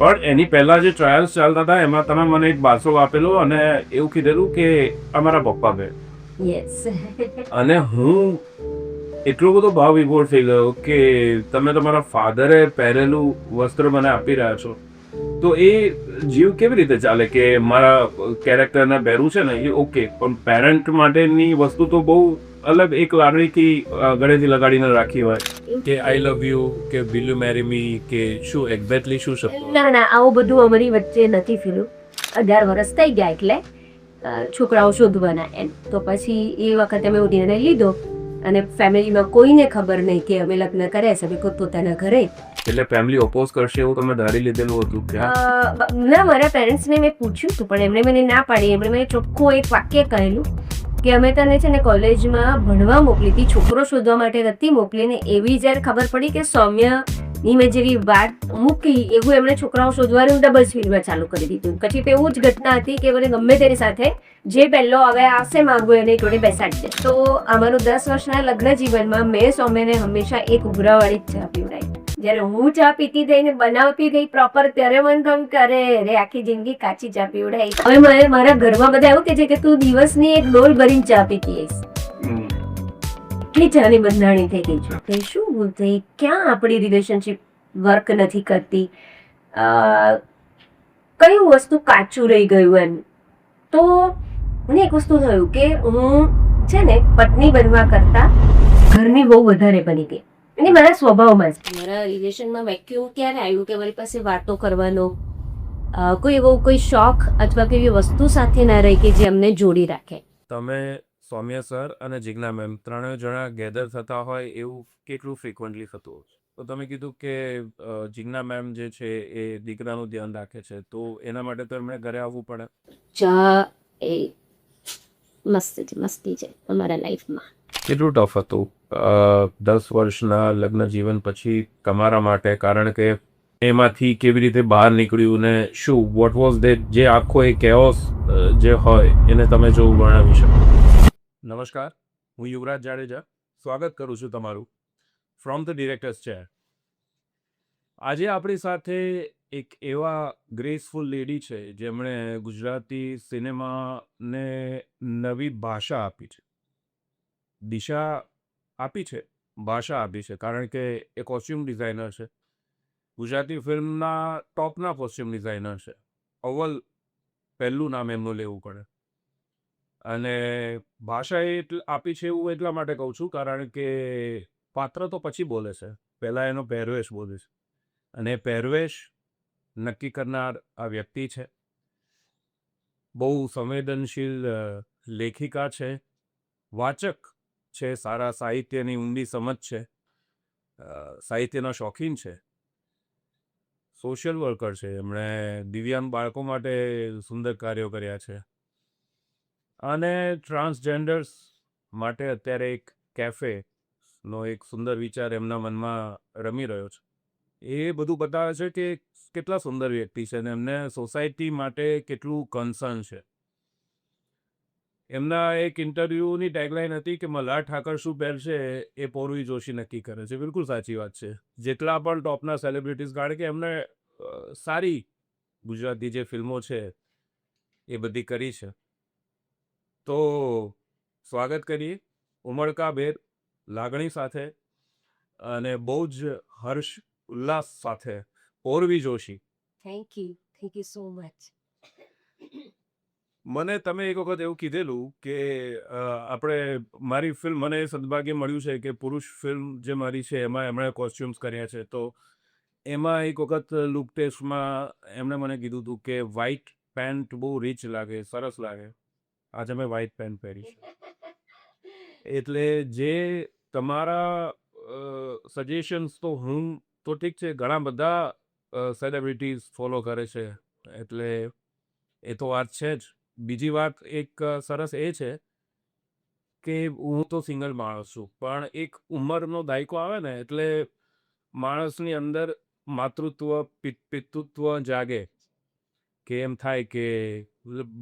પણ એની પહેલા જે ટ્રાયલ્સ ચાલતા હતા એમાં તમે મને એક બારસો આપેલો અને એવું કીધેલું કે અમારા પપ્પા બે યસ. અને હું એટલો બધો ભાવ વિભોર થઈ ગયો કે તમે તમારા ફાધરે પહેરેલું વસ્ત્ર મને આપી રહ્યા છો. તો એ જીવ કેવી રીતે ચાલે કે મારા કેરેક્ટરને પહેરવું છે ને એ ઓકે, પણ પેરેન્ટ માટેની વસ્તુ તો બહુ અલગ એક લાગણીથી ગળેથી લગાડીને રાખી હોય કે આઈ લવ યુ કે વિલ યુ મેરી મી કે શું એક્ઝેક્ટલી શું શબ્દો? ના ના, આવું બધું અમારી વચ્ચે નથી ફીલું. 18 વર્ષ થઈ ગયા એટલે છોકરાઓ શોધવાના એમ. તો પછી એ વખતે અમે નિર્ણય લીધો અને ફેમિલીમાં કોઈને ખબર નહીં કે અમે લગ્ન કર્યા છે, અમે પોતાના ઘરે. એટલે ફેમિલી ઓપોઝ કરશે એવું તમે ધારી લીધેલું હતું ત્યાં? ના, મારા પેરેન્ટ્સને મેં પૂછ્યું હતું પણ એમણે મને ના પાડી. એમણે મને ચોખ્ખું એક વાક્ય કહેલું કે અમે તને છે ને કોલેજમાં ભણવા મોકલી હતી, છોકરો શોધવા માટે નથી મોકલી. ને એવી જ્યારે ખબર પડી કે સૌમ્યની મેં જેવી વાત મૂકી એવું એમણે છોકરાઓ શોધવાનું ડબલ સ્પીડમાં ચાલુ કરી દીધું. પછી તો એવું જ ઘટના હતી કે મને ગમે તેની સાથે જે પહેલો હવે આવશે માંગુ એને જોડે બેસાડી દે. તો અમારું 10 વર્ષના લગ્ન જીવનમાં મેં સૌમ્યને હંમેશા એક ઉભરાવાળી જ ચા પીવડાવી. જ્યારે હું ચા પીતી થઈ ને બનાવતી થઈ પ્રોપર ત્યારે મને ગમ કરે રે આખી જિંદગી કાચી ચા પીવડાવી. હવે મને મારા ઘરમાં બધા એવું કે છે કે તું દિવસની એક ડોલ ભરીને ચા પીતી હઈશ. એટલી ચાની બંધાણી થઈ ગઈ છે કે શું ભૂલ થઈ, ક્યાં આપણી રિલેશનશિપ વર્ક નથી કરતી, કયું વસ્તુ કાચું રહી ગયું એમ. તો મને એક વસ્તુ થયું કે હું છે ને પત્ની બનવા કરતા ઘરની બહુ વધારે બની ગઈ. અને મારા સ્વભાવમાં જ મારા રિલેશનમાં વેક્યુમ ક્યારે આવ્યું કે મારી પાસે વાતો કરવાનો કોઈ એવો કોઈ શોખ અથવા કોઈ એવી વસ્તુ સાથે ના રહી કે જે અમને જોડી રાખે. તમે સૌમ્ય સર અને જિજ્ઞા મેમ ત્રણેય જણા ગેધર થતા હોય એવું કેટલું ફ્રિકવન્ટલી થતું હોય? તો તમે કીધું કે જિજ્ઞા મેમ જે છે એ દીકરાનું ધ્યાન રાખે છે, તો એના માટે તો એમણે ઘરે આવવું પડે. ચા એ મસ્તી છે અમારા લાઈફમાં. કેટલું ટફ હતું 10 વર્ષના લગ્ન જીવન પછી તમારા માટે? કારણ કે એમાંથી કેવી રીતે બહાર નીકળ્યું ને શું વોટ વોઝ ધેટ જે આખો એ કેઓસ જે હોય એને તમે જો વર્ણવી શકો. નમસ્કાર, હું યુવરાજ જાડેજા સ્વાગત કરું છું તમારું ફ્રોમ ધ ડિરેક્ટર્સ ચેર. આજે આપણી સાથે એક એવા ગ્રેસફુલ લેડી છે જેમણે ગુજરાતી સિનેમાને નવી ભાષા આપી છે, દિશા આપી છે, ભાષા આપી છે. કારણ કે એ કોસ્ચ્યુમ ડિઝાઇનર છે, ગુજરાતી ફિલ્મના ટોપના કોસ્ચ્યુમ ડિઝાઇનર છે. અવ્વલ પહેલું નામ એમનું લેવું પડે. અને ભાષા એ આપી છે એવું એટલા માટે કહું છું કારણ કે પાત્ર તો પછી બોલે છે, પહેલાં એનો પહેરવેશ બોલે છે. અને પહેરવેશ નક્કી કરનાર આ વ્યક્તિ છે. બહુ સંવેદનશીલ લેખિકા છે, વાચક છે, સારા સાહિત્યની ઊંડી સમજ છે, સાહિત્યના શોખીન છે, સોશિયલ વર્કર છે. એમણે દિવ્યાંગ બાળકો માટે સુંદર કાર્યો કર્યા છે અને ટ્રાન્સજેન્ડર્સ માટે અત્યારે એક કેફેનો એક સુંદર વિચાર એમના મનમાં રમી રહ્યો છે. એ બધું બતાવે છે કે કેટલા સુંદર વ્યક્તિ છે અને એમને સોસાયટી માટે કેટલું કન્સર્ન છે. એમના એક ઇન્ટરવ્યૂની ટેગલાઇન હતી કે મલ્હાર ઠાકર શું પહેરશે એ પૂર્વી જોશી નક્કી કરે છે. બિલકુલ સાચી વાત છે. જેટલા પણ ટોપના સેલિબ્રિટીઝ, કારણ કે એમને સારી ગુજરાતી જે ફિલ્મો છે એ બધી કરી છે. તો સ્વાગત કરીએ ઉમળકાભેર લાગણી સાથે અને બહુ જ હર્ષ ઉલ્લાસ સાથે પૂર્વી Joshi. Thank you so much. મને તમે એક વખત એવું કીધેલું કે આપણે મારી ફિલ્મ, મને સદભાગ્ય મળ્યું છે કે પુરુષ ફિલ્મ જે મારી છે એમાં એમણે કોસ્ચ્યુમ્સ કર્યા છે. તો એમાં એક વખત લુક ટેસ્ટમાં એમણે મને કીધું હતું કે વ્હાઇટ પેન્ટ બહુ રીચ લાગે, સરસ લાગે. આજે મેં વ્હાઇટ પેન્ટ પહેરી છે. એટલે જે તમારા સજેશન્સ તો હું તો ઠીક છે, ઘણા બધા સેલિબ્રિટીઝ ફોલો કરે છે, એટલે એ તો વાત છે જ. બીજી વાત એક સરસ એ છે કે હું તો સિંગલ માણસ છું, પણ એક ઉંમરનો દાયકો આવે ને એટલે માણસની અંદર માતૃત્વ પિતૃત્વ જાગે કે એમ થાય કે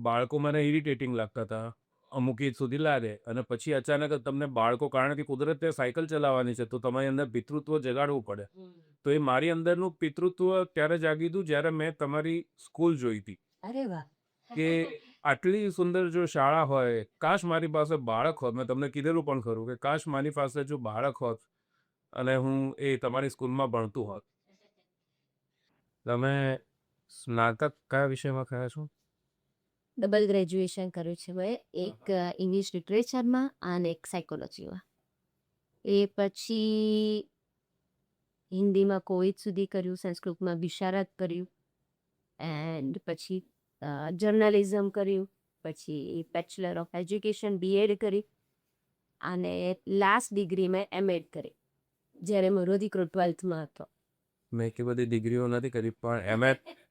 બાળકો મને ઇરિટેટિંગ લાગતા હતા, અમુક એજ સુધી લાગે અને પછી અચાનક જ તમને બાળકો, કારણ કે કુદરતે સાયકલ ચલાવવાની છે તો તમારી અંદર પિતૃત્વ જગાડવું પડે. તો એ મારી અંદરનું પિતૃત્વ ત્યારે જાગી હતું જ્યારે મેં તમારી સ્કૂલ જોઈ હતી અરે વાહ. કે આટલી સુંદર જો શાળા હોય, કાશ મારી પાસે બાળક હોત. મેં તમને કીધેલું પણ ખરું કે કાશ મારી પાસે જો બાળક હોત અને હું એ તમારી સ્કૂલમાં ભણતું હોત. તમે સ્નાતક કયા વિષયમાં કર્યા છો? ડબલ ગ્રેજ્યુએશન કર્યું છે મેં, એક ઇંગ્લિશ લિટરેચરમાં અને એક સાયકોલોજીમાં. એ પછી હિન્દીમાં કોવિડ સુધી કર્યું, સંસ્કૃતમાં વિશારદ કર્યું, એન્ડ પછી જર્નલિઝમ કર્યું, પછી બેચલર ઓફ એજ્યુકેશન બીએડ કરી, અને લાસ્ટ ડિગ્રી મેં એમએડ કરી જ્યારે મારો દીકરો 12th હતો. મેં એટલી બધી ડિગ્રીઓ નથી કરી પણ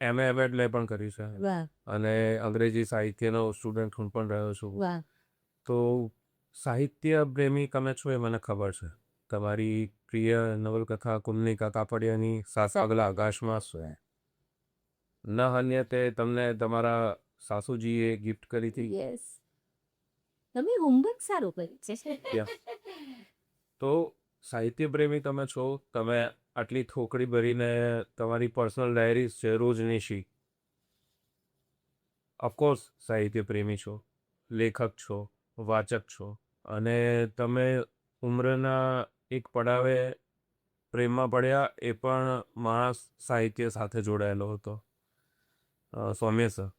એમએ લે પણ કર્યું છે. વાહ અને અંગ્રેજી સાહિત્યનો સ્ટુડન્ટ હું પણ રહ્યો છું. વાહ. તો સાહિત્ય પ્રેમી તમે છો એ મને ખબર છે. તમારી પ્રિય નવલકથા કુમનિકા કાપડિયાની સાત પગલા આકાશમાં છે. ન હન્યતે તમને તમારા સાસુજીએ ગિફ્ટ કરી હતી. યસ, તમે હોમવર્ક સારું કર્યું છે. Yeah. તો સાહિત્ય પ્રેમી તમે છો. તમે આટલી થોકડી ભરીને તમારી પર્સનલ ડાયરીઝ છે રોજનીશી. ઓફકોર્સ સાહિત્ય પ્રેમી છો, લેખક છો, વાચક છો, અને તમે ઉંમરના એક પડાવે પ્રેમમાં પડ્યા એ પણ માણસ સાહિત્ય સાથે જોડાયેલો હતો. સૌમ્ય સર.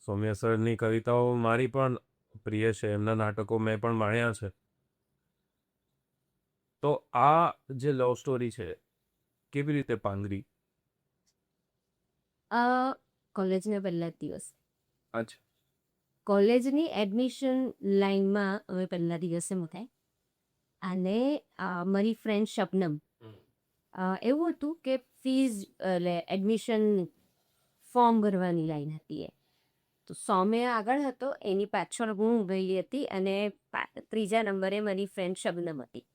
સૌમ્ય સરની કવિતાઓ મારી પણ પ્રિય છે. એમના નાટકો મેં પણ માણ્યા છે. તો આ જે લવ સ્ટોરી છે કેવી રીતે પાંગરી? કોલેજના પહેલા જ દિવસ, અચ્છા. કોલેજની એડમિશન લાઈનમાં અમે પહેલા દિવસે મૂકાય, અને મારી ફ્રેન્ડ શબનમ, એવું હતું કે ફીઝ એટલે એડમિશન ફોર્મ ભરવાની લાઈન હતી એ. તો સૌમ્ય આગળ હતો, એની પાછળ હું ગયેલી હતી, અને ત્રીજા નંબરે મારી ફ્રેન્ડ શબનમ હતી.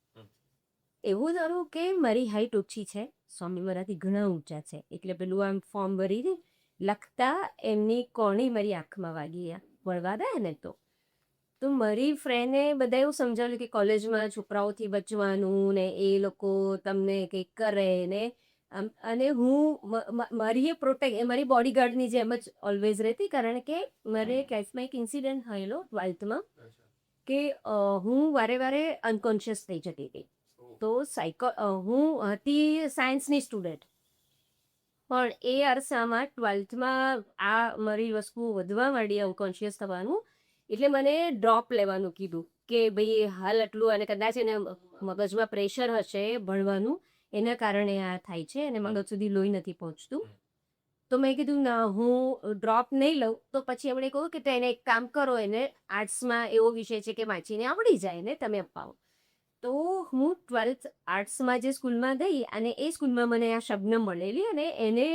એવું થયું કે મારી હાઈટ ઓછી છે, સૌમ્ય મારાથી ઘણા ઊંચા છે, એટલે પેલું આમ ફોર્મ ભરી લખતા એમની કોણી મારી આંખમાં વાગી, વળવા દે ને તો મારી ફ્રેન્ડે બધા એવું સમજાવ્યું કે કોલેજમાં છોકરાઓથી બચવાનું ને એ લોકો તમને કંઈક કરે ને અને હું મારી મારી બોડીગાર્ડની જેમ જ ઓલવેઝ રહેતી, કારણ કે મારે લાઈફમાં એક ઇન્સિડન્ટ થયેલો 12thમાં કે હું વારે વારે અનકોન્શિયસ થઈ જતી હતી. તો હું હતી સાયન્સની સ્ટુડન્ટ, પણ એ અરસામાં 12thમાં આ મારી વસ્તુ વધવા માંડી, અનકોન્શિયસ થવાનું, એટલે મને ડ્રોપ લેવાનું કીધું કે ભાઈ હાલ આટલું, અને કદાચ એને મગજમાં પ્રેશર હશે ભણવાનું, એના કારણે આ થાય છે અને મગજ સુધી લોહી નથી પહોંચતું. તો મેં કીધું ના, હું ડ્રોપ નહીં લઉં. તો પછી એમણે કહ્યું કે તેને એક કામ કરો, એને આર્ટ્સમાં એવો વિષય છે કે વાંચીને આવડી જાય ને તમે અપાવો. તો હું 12th આર્ટ્સમાં જે સ્કૂલમાં ગઈ, અને એ સ્કૂલમાં મને આ શબનમ મળેલી, અને એને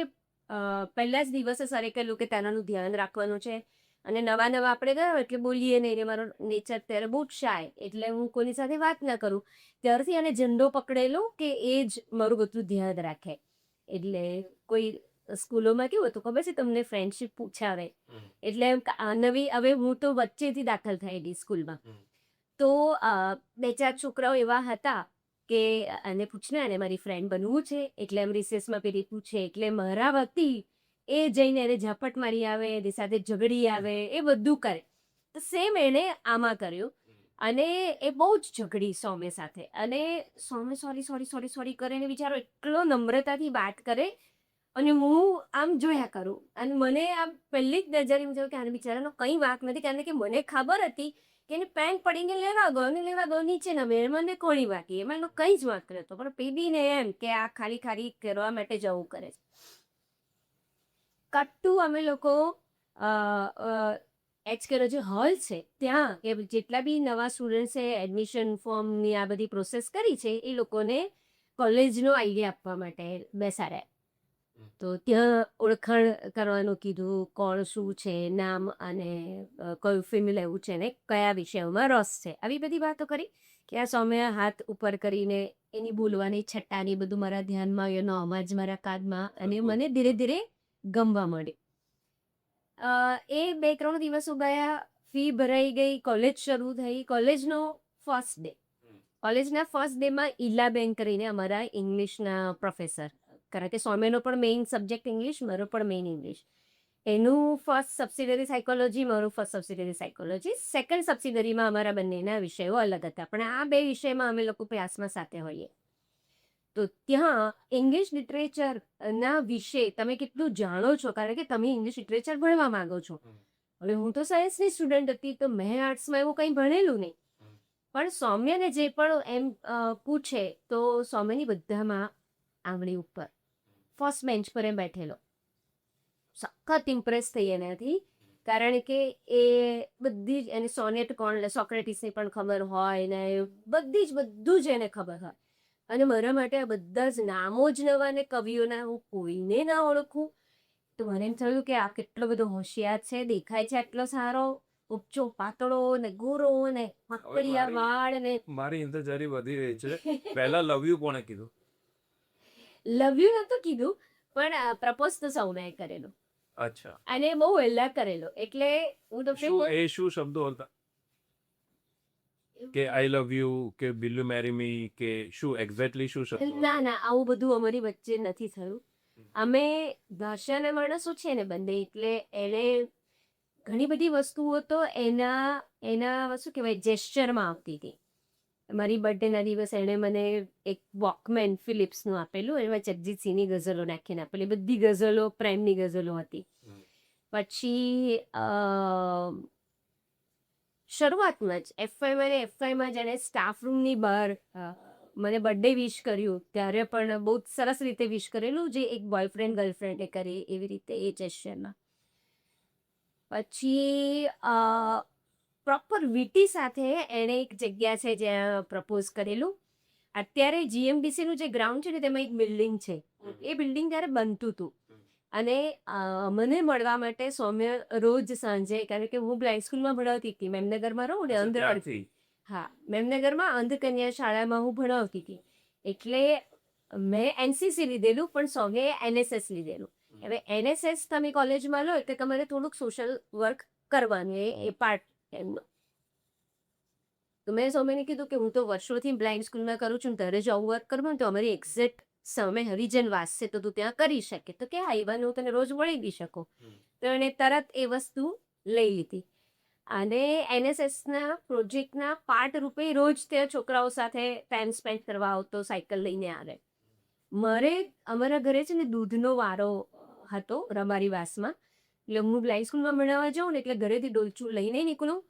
પહેલા જ દિવસે સરે કહેલું કે તેનાનું ધ્યાન રાખવાનું છે, અને નવા આપણે ગયો એટલે બોલીએ નહીં. મારો નેચર ત્યારે બહુ જ શાય, એટલે હું કોઈની સાથે વાત ના કરું. ત્યારથી એને ઝંડો પકડેલો કે એ જ મારું બધું ધ્યાન રાખે. એટલે કોઈ સ્કૂલોમાં કેવું હતું ખબર છે તમને, ફ્રેન્ડશીપ પૂછાવે, એટલે નવી, હવે હું તો વચ્ચેથી દાખલ થયેલી સ્કૂલમાં, તો 2-4 છોકરાઓ એવા હતા કે એને પૂછને, અને મારી ફ્રેન્ડ બનવું છે, એટલે એમ રિસેસમાં પેલી પૂછે, એટલે મારા વતી એ જઈને એને ઝાપટ મારી આવે, એની સાથે ઝઘડી આવે, એ બધું કરે. તો સેમ એણે આમાં કર્યું, અને એ બહુ જ ઝઘડી સૌમ્ય સાથે, અને સૌમ્ય સોરી સોરી સોરી સોરી કરે, ને બિચારો એટલો નમ્રતાથી વાત કરે, અને હું આમ જોયા કરું, અને મને આમ પહેલી જ નજરે એમ થયું કે આને બિચારાનો કંઈ વાંક નથી, કારણ કે મને ખબર હતી કે એને પેન્ટ પડીને લેવા ગયો નીચે નમે, મને કોણી વાંકી, એમાં એનો કંઈ જ વાંક નહોતો, પણ પેબીને એમ કે આ ખાલી ખાલી કરવા માટે જવું કરે છે. કટ્ટુ અમે લોકો એચકેનો જે હોલ છે ત્યાં, કે જેટલા બી નવા સ્ટુડન્ટ્સે એડમિશન ફોર્મની આ બધી પ્રોસેસ કરી છે, એ લોકોને કોલેજનો આઈડિયા આપવા માટે બેસાડ્યા. તો ત્યાં ઓળખાણ કરવાનું કીધું, કોણ શું છે, નામ, અને કયું ફિલ્મ લેવું છે, ને કયા વિષયોમાં રસ છે, આવી બધી વાતો કરી. કે આ સૌમ્ય હાથ ઉપર કરીને એની બોલવાની છટ્ટાની બધું મારા ધ્યાનમાં આવ્યો, એનો અવાજ મારા કાનમાં, અને મને ધીરે ધીરે ગમવા માંડી. એ 2-3 દિવસો ગયા, ફી ભરાઈ ગઈ, કોલેજ શરૂ થઈ. કોલેજનો ફર્સ્ટ ડે, કોલેજના ફર્સ્ટ ડેમાં ઈલાબેન કરીને અમારા ઇંગ્લિશના પ્રોફેસર, કારણ કે સૌમ્યનો પણ મેઇન સબ્જેક્ટ ઇંગ્લિશ, મારો પણ મેઇન ઇંગ્લિશ. એનું ફર્સ્ટ સબસિડરી સાયકોલોજી, મારું ફર્સ્ટ સબસિડરી સાયકોલોજી. સેકન્ડ સબસિડરીમાં અમારા બંનેના વિષયો અલગ હતા, પણ આ બે વિષયમાં અમે લોકો ક્લાસમાં સાથે હોઈએ. તો ત્યાં ઇંગ્લિશ લિટરેચરના વિશે તમે કેટલું જાણો છો, કારણ કે તમે ઇંગ્લિશ લિટરેચર ભણવા માંગો છો. હવે હું તો સાયન્સની સ્ટુડન્ટ હતી, તો મેં આર્ટ્સમાં એવું કંઈ ભણેલું નહીં. પણ સૌમ્યને જે પણ એમ પૂછે તો સૌમ્યની બધામાં આંગળી ઉપર, ફર્સ્ટ બેન્ચ પર એમ બેઠેલો. સખત ઇમ્પ્રેસ થઈ એનાથી, કારણ કે એ બધી જ એને સોનેટ કોણ, સોક્રેટિસની પણ ખબર હોય ને બધી જ બધું જ એને ખબર હોય. અને મારા માટે આ બધા જ નામો જ નવા ને કવિઓના હું કોઈને ના ઓળખું. તો મને એમ થયું કે આ કેટલો બધો હોશિયાર છે, દેખાય છે આટલો સારો, ઉપચો પાતળો ને ગોરો ને મકડિયા વાળ ને. મારી ઇંતજારી વધી રહી છે. પહેલા લવ યુ કોણે કીધું? લવ યુ નતું કીધું, પણ પ્રપોઝ તો સૌમ્યએ કરેલો. અચ્છા. અને બહુ વહેલા કરેલો, એટલે હું તો શું શબ્દો હતા કે આઈ લવ યુ કે વિલ યુ મેરી મી કે શું એક્ઝેક્ટલી શું શબ્દો? ના, આવું બધું અમારી વચ્ચે નથી થયું. અમે ભાષાના માણસો છે ને બંને, એટલે એને ઘણી બધી વસ્તુઓ તો એના શું કહેવાય જેસ્ચરમાં આવતી હતી. મારી બર્થડેના દિવસ એણે મને એક વોકમેન ફિલિપ્સનું આપેલું, એમાં જગજીતસિંહની ગઝલો નાખીને આપેલી. બધી ગઝલો પ્રેમની ગઝલો હતી. પછી શરૂઆતમાં જ એફઆઈમાં જેને સ્ટાફ રૂમની બહાર મને બર્થડે વિશ કર્યું, ત્યારે પણ બહુ સરસ રીતે વિશ કરેલું, જે એક બોયફ્રેન્ડ ગર્લફ્રેન્ડે કરે એવી રીતે એ જેસ્ચરમાં. પછી પ્રોપર વીટી સાથે એણે એક જગ્યા છે જ્યાં પ્રપોઝ કરેલું. અત્યારે જીએમડીસીનું જે ગ્રાઉન્ડ છે ને, તેમાં એક બિલ્ડિંગ છે. એ બિલ્ડિંગ ત્યારે બનતું હતું, અને મને મળવા માટે સૌમ્ય રોજ સાંજે, કારણ કે હું બ્લાઇન્ડ સ્કૂલમાં ભણાવતી હતી, મેમનગરમાં રહું ને, મેમનગરમાં અંધકન્યા શાળામાં હું ભણાવતી હતી. એટલે મેં એનસીસી લીધેલું, પણ સૌમ્યએ એનએસએસ લીધેલું. હવે એનએસએસ તમે કોલેજમાં લો એટલે તમારે થોડુંક સોશિયલ વર્ક કરવાનું, એ પાર્ટ એમનો. તો મેં સૌમ્યને કીધું કે હું તો વર્ષોથી બ્લાઇન્ડ સ્કૂલમાં કરું છું, તારે જો આવું વર્ક કરવાનું તો અમારી એક્ઝેક્ટ સામે હરિજન વાસ છે, તો તું ત્યાં કરી શકે. તો કે હા, ઇવન હું તને રોજ મળી બી શકું. તો એણે તરત એ વસ્તુ લઈ લીધી, અને એનએસએસના પ્રોજેક્ટના પાર્ટ રૂપે રોજ તે છોકરાઓ સાથે ટાઈમ સ્પેન્ડ કરવા આવતો, સાયકલ લઈને આવે. મારે અમારા ઘરે છે ને દૂધનો વારો હતો રબારી વાસમાં, એટલે હું બ્લાઇન્ડ સ્કૂલમાં ભણાવવા જાઉં ને એટલે ઘરેથી ડોલચું લઈને નીકળું,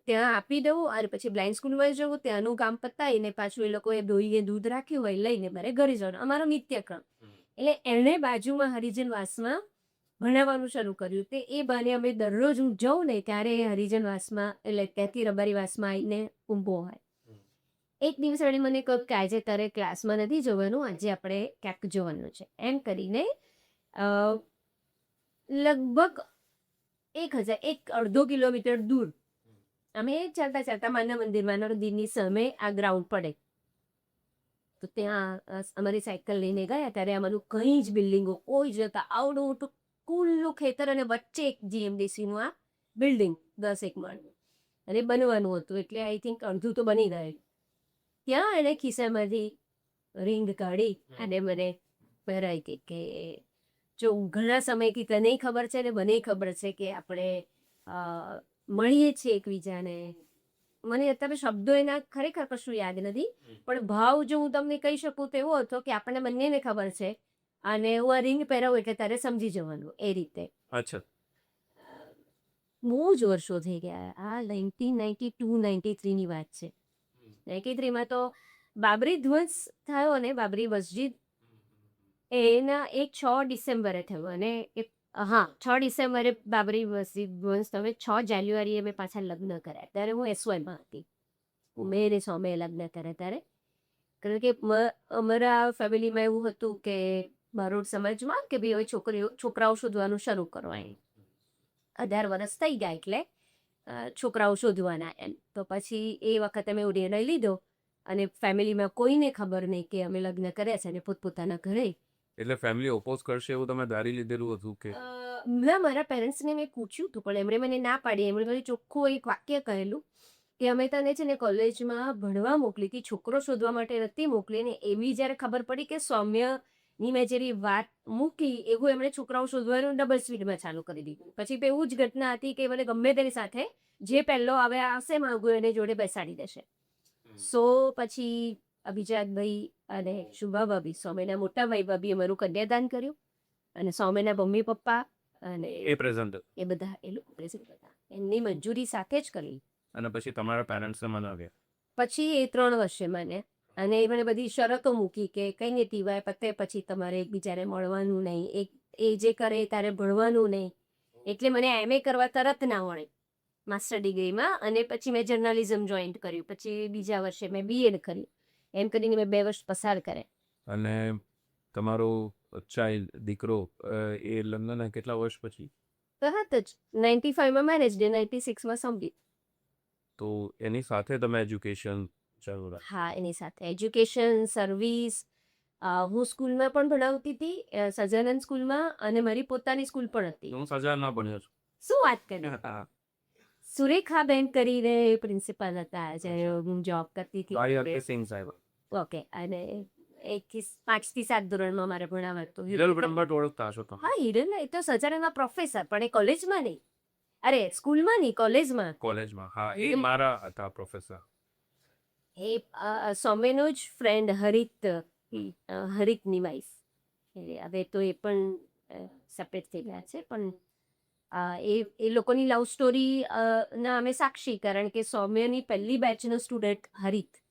ત્યાં આપી દઉં, અને પછી બ્લાઇન્ડ સ્કૂલમાં જવું, ત્યાંનું કામ પતાવીને પાછું એ લોકોએ દોઈને દૂધ રાખ્યું હોય લઈને મારે ઘરે જવાનું, અમારો નિત્યક્રમ. એટલે એણે બાજુમાં હરિજન વાસમાં ભણાવવાનું શરૂ કર્યું. તે એ બાને અમે દરરોજ હું જાઉં ને ત્યારે એ હરિજન વાસમાં, એટલે ત્યાંથી રબારી વાસમાં આવીને ઊભો હોય. એક દિવસ એણે મને કહ્યું કે આજે તારે ક્લાસમાં નથી જવાનું, આજે આપણે ક્યાંક જવાનું છે, એમ કરીને લગભગ 1.5 કિલોમીટર દૂર અમે ચાલતા ચાલતા માના મંદિરની સામે આ ગ્રાઉન્ડ પડે, તો ત્યાં અમારી સાયકલ લઈને ગયા. ત્યારે અમારું કંઈ જ બિલ્ડિંગો કોઈ જ નતા, આવડું મોટું ખુલ્લું ખેતર, અને વચ્ચે એક જીએમડીસીનું આ બિલ્ડિંગ 10 માળનું, અને બનવાનું હતું, એટલે આઈ થિંક અડધું તો બની ગયું. ત્યાં એણે ખિસ્સામાંથી રિંગ કાઢી અને મને પહેરાવી હતી કે જો ઘણા સમયથી તને ખબર છે ને મને ખબર છે કે આપણે મળીએ છીએ એકબીજાને. મને અત્યારે શબ્દો એના ખરેખર કશું યાદ નથી, પણ ભાવ જો હું તમને કહી શકું તો એવો હતો કે આપણને બંનેને ખબર છે, અને હું આ રિંગ પહેરાવું એટલે તારે સમજી જવાનું, એ રીતે. અચ્છા. બહુ જ વર્ષો થઈ ગયા, આ 1992-93 વાત છે. 93માં તો બાબરી ધ્વંસ થયો, અને બાબરી મસ્જિદ એના 6 ડિસેમ્બરે થયો, અને 6 ડિસેમ્બરે બાબરી મસ્જિદ ધ્વંસ થયો. 6 જાન્યુઆરીએ મેં પાછા લગ્ન કર્યા, ત્યારે હું એસવાયમાં હતી. મેં એને સૌમ્યએ લગ્ન કર્યા ત્યારે, કારણ કે અમારા ફેમિલીમાં એવું હતું કે બારોટ સમાજમાં કે ભાઈ હવે છોકરાઓ શોધવાનું શરૂ કરવાનું, 18 વર્ષ થઈ ગયા એટલે છોકરાઓ શોધવાના એમ. તો પછી એ વખતે મેં નિર્ણય લીધો, અને ફેમિલીમાં કોઈને ખબર નહીં કે અમે લગ્ન કર્યા છે, અને પોતપોતાના ઘરે. એટલે ફેમિલી ઓપોઝ કરશે એવું તમે ધારી લીધેલું હતું કે? ના, મારા પેરેન્ટ્સને મેં પૂછ્યું હતું પણ એમણે મને ના પાડી. એમણે મને ચોખ્ખું એક વાક્ય કહેલું કે અમે તને છે ને કોલેજમાં ભણવા મોકલી હતી, છોકરો શોધવા માટે નથી મોકલી. ને એવી જ્યારે ખબર પડી કે સૌમ્યની મેં જેવી વાત મૂકી એવું એમણે છોકરાઓ શોધવાનું ડબલ સ્પીડમાં ચાલુ કરી દીધું. પછી એવું જ ઘટના હતી કે મને ગમે તેની સાથે જે પહેલો આવે આવશે માગું એને જોડે બેસાડી દેશે. સો પછી અભિજાતભાઈ અને શુભા ભાભી, સૌમ્યના મોટા ભાઈ ભાભી અમારું કન્યાદાન કર્યું. અને સૌમ્યના મમ્મી પપ્પા અને એ પ્રેઝન્ટ એ બધા એ લોકો પ્રેઝન્ટ હતા, એમની મંજૂરી સાથે જ કરી. અને પછી તમારા પેરેન્ટ્સને મનાવ્યા. પછી એ 3 વર્ષે મને, અને એ મને બધી શરતો મૂકી કે કંઈ નહીં ટીવાય પતે પછી તમારે એકબીજાને મળવાનું નહીં, એ જે કરે તારે ભણવાનું નહીં. એટલે મને MA કરવા તરત ના મળી માસ્ટર ડિગ્રીમાં. અને પછી મેં જર્નલિઝમ જોઈન કર્યું. પછી બીજા વર્ષે મેં BEd કર્યું. એમ કરીને મેં 2 વર્ષ પસાર કર્યા. અને તમારો ચાઇલ્ડ દીકરો એ લગ્નના કેટલા વર્ષ પછી? તરત જ 95માં મેરેજ ડે, 96માં સંગીત. તો એની સાથે તમે એજ્યુકેશન ચાલુ રાખ્યું? હા, એની સાથે એજ્યુકેશન, સર્વિસ. હું સ્કૂલમાં પણ ભણાવતી હતી, સહજાનંદ સ્કૂલમાં, અને મારી પોતાની સ્કૂલ પણ હતી. હું સજા ના ભણ્યો છું. શું વાત કરી! સુરેખાબેન કરીને પ્રિન્સિપાલ હતા જ્યારે હું જોબ કરતી હતી. સિંહ સાહેબ. ઓકે. અને 5 થી 7 ધોરણમાં મારે ભણાવવા હતું. હિરલ બ્રહ્મભટ્ટ ઓળખતા હશો તમે? હા, હિરલ એ તો સહજાનંદમાં પ્રોફેસર, પણ એ કોલેજમાં નહીં. અરે સ્કૂલમાં નહીં, કોલેજમાં. કોલેજમાં, હા. એ મારા હતા પ્રોફેસર. એ સૌમ્યનો જ ફ્રેન્ડ હરિત, હરિતની વાઈફ. હવે તો એ પણ સેપરેટ થઈ ગયા છે. પણ એ લોકોની લવ સ્ટોરી ના અમે સાક્ષી, કારણ કે સૌમ્યની પહેલી બેચનો સ્ટુડન્ટ હરિત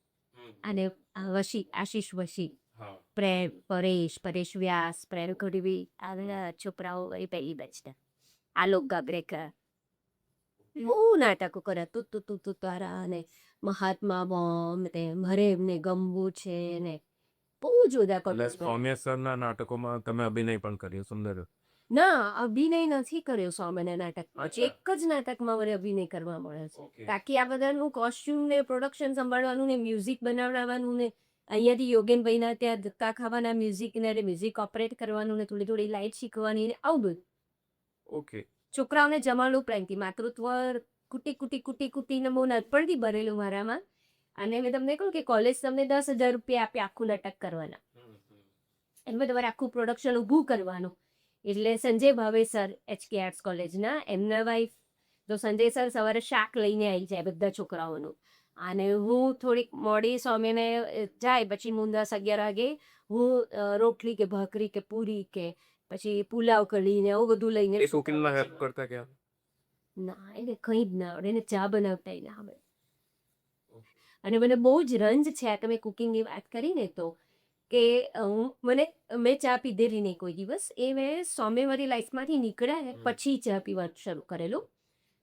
અને વશી, આશીષ વશી, પ્રેમ, પરેશ વ્યાસ, પ્રેમ ગઢવી, આ છોકરાઓ એ પહેલી બેચના. આલોક ગાબરેકર બહુ નાટકો કર્યા. તું તારા અને મહાત્મા બોમ્બ ને મરે એમને ગમવું છે ને બહુ જોડા કર્યું. સૌમ્ય સરના નાટકોમાં તમે અભિનય પણ કર્યો. સુંદર. ના, અભિનય નથી કર્યો સૌમ્યના નાટકમાં. એક જ નાટકમાં મને અભિનય કરવા મળે છે. બાકી આ બધાનું કોસ્ટ્યુમ ને પ્રોડક્શન સંભાળવાનું ને મ્યુઝિક બનાવડાવવાનું ને અહીંયાથી યોગેનભાઈના ત્યાં ધક્કા ખાવાના મ્યુઝિક ને મ્યુઝિક ઓપરેટ કરવાનું ને થોડી લાઇટ શીખવાની ને આવું બધું. ઓકે. છોકરાઓને જમાડું પ્રેમથી. માતૃત્વ કુટી ને બહુ નાનપણથી ભરેલું મારામાં. અને મેં તમને કહું કે કોલેજ તમને 10,000 રૂપિયા આપી આખું નાટક કરવાના. એમાં તમારે આખું પ્રોડક્શન ઊભું કરવાનું. એટલે સંજય ભાવે સર HK આર્ટ્સ કોલેજના, એમના વાઈફ તો સંજય સર સવારે શાક લઈને આવી જાય બધા છોકરાઓનું. અને હું થોડીક મોડી સૌમ્યને જાય પછી હું 10-11 વાગે હું રોટલી કે ભાખરી કે પૂરી કે પછી પુલાવ કઢીને આવું બધું લઈને. કુકિંગમાં હેલ્પ કરતા ક્યાં? ના, એને કંઈ જ ના આવડે. એને ચા બનાવતા ના આવડે. અને મને બહુ જ રંજ છે આ તમે કુકિંગની વાત કરીને તો, કે મેં ચા પીધેલી નહીં કોઈ દિવસ. એ મેં સૌમ્યવાળી લાઈફમાંથી નીકળ્યા પછી ચા પીવાનું શરૂ કરેલું.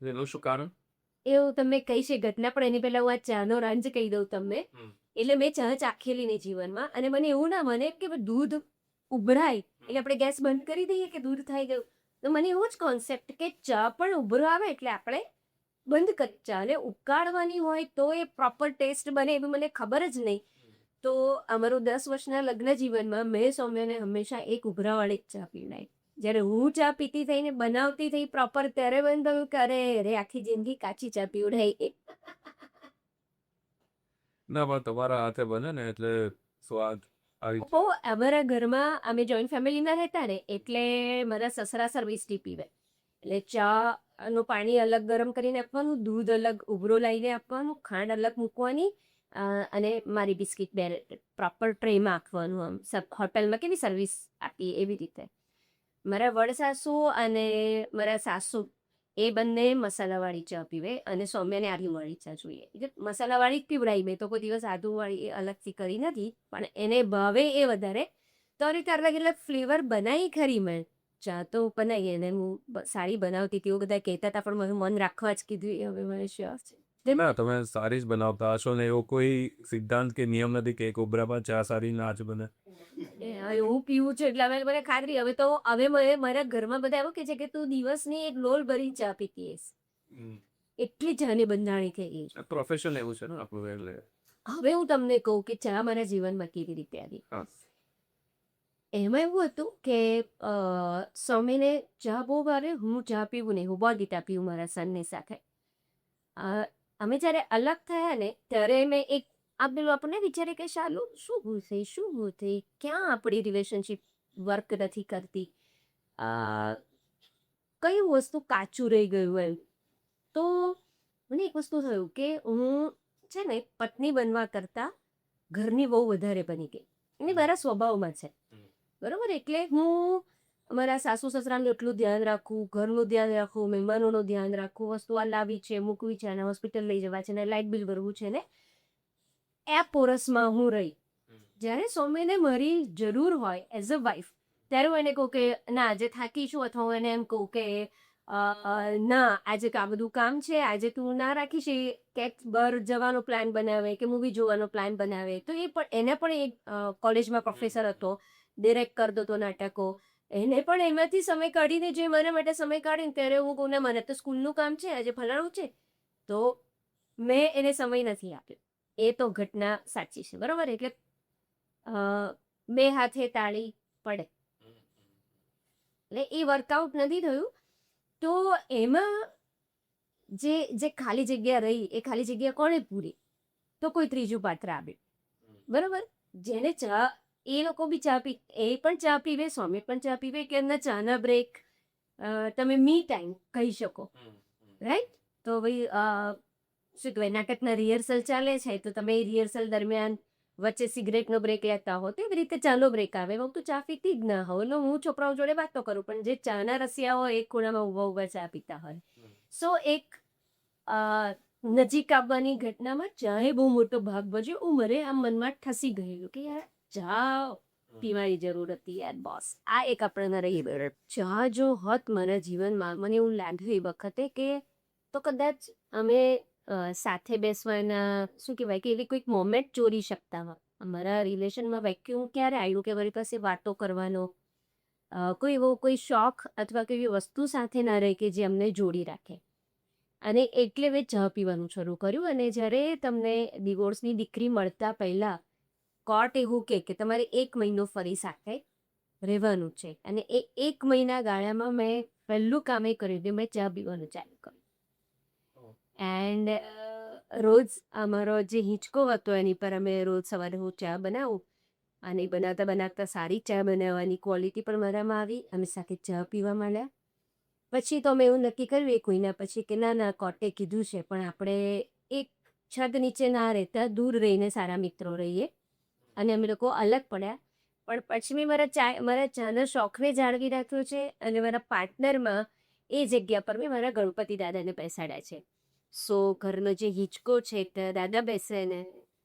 એનું શું કારણ? એવું તમને કહી છે ઘટના, પણ એની પહેલા હું આ ચાનો રંજ કહી દઉં તમને. એટલે મેં ચા ચાખેલી નહીં જીવનમાં. અને મને એવું ના મને કે દૂધ ઉભરાય એટલે આપણે ગેસ બંધ કરી દઈએ કે દૂધ થઈ ગયું. તો મને એવો જ કોન્સેપ્ટ કે ચા પણ ઉભરો આવે એટલે આપણે બંધ કરી. ચાને ઉકાળવાની હોય તો એ પ્રોપર ટેસ્ટ બને એવી મને ખબર જ નહીં. તો અમારું 10 વર્ષના લગ્ન જીવનમાં મેં સૌમ્યને હંમેશા એક ઉભરાવાળી જ ચા પીવડાવી. જ્યારે હું ચા પીતી થઈને બનાવતી થઈ પ્રોપર ત્યારે બંધ થયું કે અરે આખી જિંદગી કાચી ચા પીવડાવી. ના, પણ તમારા હાથે બને ને એટલે સ્વાદ આવી. અમારા ઘરમાં અમે જોઈન્ટ ફેમિલીમાં રહેતા ને એટલે મારા સસરા સર્વિસ ટી પીવે. એટલે ચા નું પાણી અલગ ગરમ કરીને આપવાનું, દૂધ અલગ ઉભરો લાવીને આપવાનું, ખાંડ અલગ મૂકવાની, અને મારી બિસ્કિટ પ્રોપર ટ્રેમાં આપવાનું. આમ હોટલમાં કેવી સર્વિસ આપી એવી રીતે. મારા વડસાસુ અને મારા સાસુ એ બંને મસાલાવાળી ચા પીવે અને સૌમ્યને આદુવાળી ચા જોઈએ. એટલે મસાલાવાળી જ પીવડાવી. મેં તો કોઈ દિવસ આદુવાળી અલગથી કરી નથી, પણ એને ભાવે એ વધારે. તો રીતે અલગ અલગ ફ્લેવર બનાવી ખરી મેં ચા તો બનાવી. અને હું સારી બનાવતી હતી એવું બધા કહેતા હતા, પણ મને મન રાખવા જ કીધું. એ હવે મને શ્યોર છે. ના, તમે સારી જ બનાવતા હશો ને એવો કોઈ સિદ્ધાંત કે નિયમ નથી કે એક ઉભરામાં ચા સારી ના જ બને. એવું પીવું છે એટલે હવે મને ખાતરી. હવે મને મારા ઘરમાં બધા એવું કે છે કે તું દિવસની એક ડોલ ભરી ચા પીતી હશે. એટલી ચાની બંધાણી થઈ ગઈ. પ્રોફેશન એવું છે ને આપણું. એટલે હવે હું તમને કહું કે ચા મારા જીવનમાં કેવી રીતે આવી. એમાં એવું હતું કે સૌમ્યને ચા બહુ ભાવે, હું ચા પીવું નહીં, હું બોર્નવિટા પીવું મારા સનની સાથે. અમે જ્યારે અલગ થયા ને ત્યારે મેં એક પેલું આપણને વિચારે કે શાલું શું ભૂલ થઈ, શું ભૂલ થઈ, ક્યાં આપણી રિલેશનશિપ વર્ક નથી કરતી, અ, કઈ વસ્તુ કાચું રહી ગયું એમ. તો મને એક વસ્તુ થયું કે હું છે ને પત્ની બનવા કરતાં ઘરની બહુ વધારે બની ગઈ. એ મારા સ્વભાવમાં છે, બરોબર. એટલે હું મારા સાસુ સસરાનું એટલું ધ્યાન રાખું, ઘરનું ધ્યાન રાખું, મહેમાનોનું ધ્યાન રાખું, વસ્તુ આ લાવી છે, મૂકવી છે, અને હોસ્પિટલ લઈ જવા છે, ને લાઇટ બિલ ભરવું છે, ને એ પોરસમાં હું રહી. જ્યારે સૌમ્યને મારી જરૂર હોય એઝ અ વાઇફ, ત્યારે હું એને કહું કે ના આજે થાકી છું, અથવા હું એને એમ કહું કે ના આજે આ બધું કામ છે, આજે તું ના રાખીશ, એ ક્યાંક બહાર જવાનો પ્લાન બનાવે કે મૂવી જોવાનો પ્લાન બનાવે. તો એ પણ એને પણ એક કોલેજમાં પ્રોફેસર હતો, ડિરેક્ટ કરતો હતો નાટકો, એને પણ એમાંથી સમય કાઢીને જે મારા માટે સમય કાઢીને ત્યારે હું કહું ને મને તો સ્કૂલનું કામ છે, આજે ફલાણું છે, તો મેં એને સમય નથી આપ્યો. એ તો ઘટના સાચી છે, બરોબર. એટલે બે હાથે તાળી પડે એટલે એ વર્કઆઉટ નથી થયું. તો એમાં જે ખાલી જગ્યા રહી, એ ખાલી જગ્યા કોણે પૂરી? તો કોઈ ત્રીજું પાત્ર આવ્યું, બરોબર. જેને ચા, એ લોકો બી ચા પી, એ પણ ચા પીવે, સૌમ્ય પણ ચા પીવે, કે એમના ચાના બ્રેક તમે મી ટાઈમ કહી શકો, રાઈટ. તો ભાઈ શું કહેવાય, નાટકના રિહર્સલ ચાલે છે તો તમે રિહર્સલ દરમિયાન વચ્ચે સિગરેટનો બ્રેક લેતા હો, તો એવી રીતે ચાનો બ્રેક આવે. હું તો ચા પીતી જ ના હોઉં, એટલે હું છોકરાઓ જોડે વાતો કરું, પણ જે ચાના રસિયા હોય એક ખૂણામાં ઊભા ઊભા ચા પીતા હોય. સો એક નજીક આવવાની ઘટનામાં ચાએ બહુ મોટો ભાગ ભજ્યો. હું મને આમ મનમાં ઠસી ગયેલું કે યાર ચા પીવાની જરૂર હતી યાર બોસ. આ એક આપણને રહી ગયો. ચા જો હોત મારા જીવનમાં, મને એવું લાગ્યું એ વખતે કે તો કદાચ અમે સાથે બેસવાના શું કહેવાય કે એવી કોઈક મોમેન્ટ ચોરી શકતા હોય. અમારા રિલેશનમાં વેક્યુમ ક્યારે આવ્યું કે મારી પાસે વાતો કરવાનો કોઈ એવો કોઈ શોખ અથવા કોઈ એવી વસ્તુ સાથે ના રહે કે જે અમને જોડી રાખે. અને એટલે મેં ચા પીવાનું શરૂ કર્યું. અને જ્યારે તમને ડિવોર્સની દીકરી મળતા પહેલાં કોર્ટ એવું કહે કે તમારે 1 મહિનો ફરી સાથે રહેવાનું છે, અને એ 1 મહિના ગાળામાં મેં પહેલું કામ એ કર્યું કે મેં ચા પીવાનું ચાલુ કર્યું. એન્ડ રોજ અમારો જે હિંચકો હતો એની પર અમે રોજ સવારે હું ચા બનાવું, અને બનાવતા બનાવતા સારી ચા બનાવવાની ક્વોલિટી પણ મારામાં આવી. અમે સાથે ચા પીવા માંડ્યા. પછી તો અમે એવું નક્કી કર્યું 1 મહિના પછી કે ના ના કોર્ટે કીધું છે પણ આપણે એક છત નીચે ના રહેતા, દૂર રહીને સારા મિત્રો રહીએ. અને અમે લોકો અલગ પડ્યા. પણ પછી મેં મારા ચાના શોખને જાળવી રાખ્યો છે, અને મારા પાર્ટનરમાં એ જગ્યા પર મેં મારા ગણપતિ દાદાને બેસાડ્યા છે. સો ઘરનો જે હિંચકો છે ત્યાં દાદા બેસે ને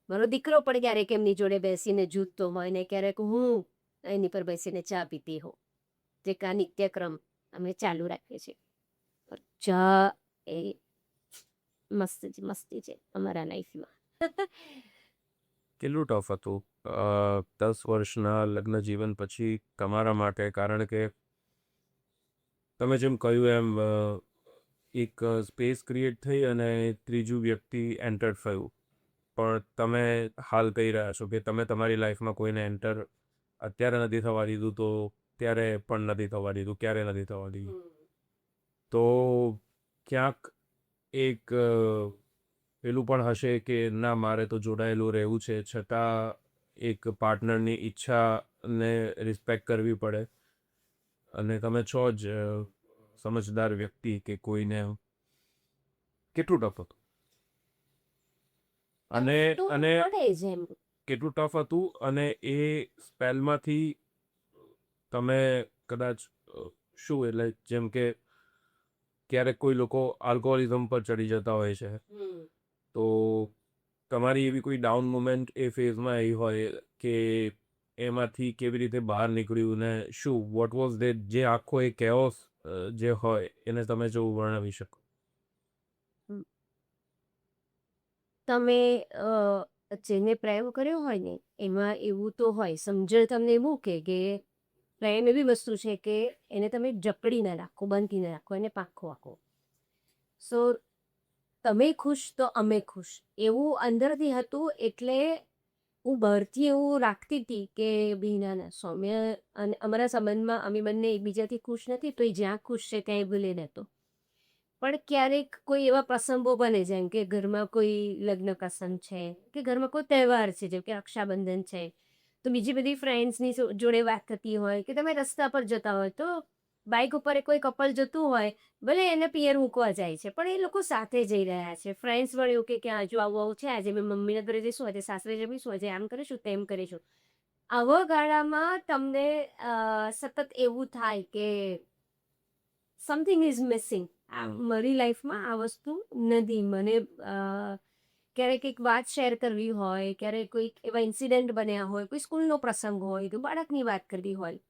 મારો દીકરો પણ ક્યારેક એમની જોડે બેસીને જૂથતો હોય, ને ક્યારેક હું એની પર બેસીને ચા પીતી હોઉં. જે કા નિત્યક્રમ અમે ચાલુ રાખીએ છીએ. ચા એ મસ્તી છે અમારા લાઈફમાં. કેટલું ટફ હતું 10 વર્ષના લગ્ન જીવન પછી તમારા માટે? કારણ કે તમે જેમ કહ્યું એમ એક સ્પેસ ક્રિએટ થઈ અને ત્રીજું વ્યક્તિ એન્ટર થયું. પણ તમે હાલ કહી રહ્યા છો કે તમે તમારી લાઈફમાં કોઈને એન્ટર અત્યારે નથી થવા દીધું, તો ત્યારે પણ નથી થવા દીધું, ક્યારે નથી થવા દીધું. તો ક્યાંક એક પેલું પણ હશે કે ના મારે તો જોડાયેલું રહેવું છે, છતાં એક પાર્ટનરની ઈચ્છાને રિસ્પેક્ટ કરવી પડે. અને તમે છો જ સમજદાર વ્યક્તિ કે કોઈને કેટલું ટફ હતું અને અને પડે જ એમ. કેટલું ટફ હતું, અને એ સ્પેલમાંથી તમે કદાચ શું એટલે જેમ કે ક્યારેક કોઈ લોકો આલ્કોહોલિઝમ પર ચડી જતા હોય છે, તો તમારી એવી કોઈ ડાઉન મુમેન્ટ એ ફેઝમાં આવી હોય કે એમાંથી કેવી રીતે બહાર નીકળ્યું, ને શું વોટ વોઝ ધેટ, જે આખો એ કેઓસ જે હોય એને તમે જો વર્ણવી શકો? તમે જેને પ્રેમ કર્યો હોય ને એમાં એવું તો હોય. સમજણ તમને એવું કે પ્રેમ એવી વસ્તુ છે કે એને તમે જકડી ના રાખો, બાંધી ના રાખો, એને પાંખો આપો. સો તમે ખુશ તો અમે ખુશ એવું અંદરથી હતું. એટલે હું બહારથી એવું રાખતી હતી કે ભાઈ ના ના સૌમ્ય અને અમારા સંબંધમાં અમે બંને એકબીજાથી ખુશ નથી તો એ જ્યાં ખુશ છે ત્યાં એ ભલે રહેતો. પણ ક્યારેક કોઈ એવા પ્રસંગો બને જેમ કે ઘરમાં કોઈ લગ્ન પ્રસંગ છે કે ઘરમાં કોઈ તહેવાર છે જેમ કે રક્ષાબંધન છે તો બીજી બધી ફ્રેન્ડ્સની જોડે વાત થતી હોય કે તમે રસ્તા પર જતા હોય તો બાઇક ઉપર કોઈ કપલ જતું હોય ભલે એને પિયર મૂકવા જાય છે પણ એ લોકો સાથે જઈ રહ્યા છે. ફ્રેન્ડ્સ પણ એવું કે આજુ આવું આવું છે આજે મેં મમ્મીના ઘરે જઈશું આજે સાસરે જમીશું આજે આમ કરીશું તેમ કરીશું. આવા ગાળામાં તમને સતત એવું થાય કે સમથિંગ ઇઝ મિસિંગ. મારી લાઈફમાં આ વસ્તુ નથી. મને ક્યારેક એક વાત શેર કરવી હોય ક્યારેક કોઈક એવા ઇન્સિડન્ટ બન્યા હોય કોઈ સ્કૂલનો પ્રસંગ હોય કે બાળકની વાત કરવી હોય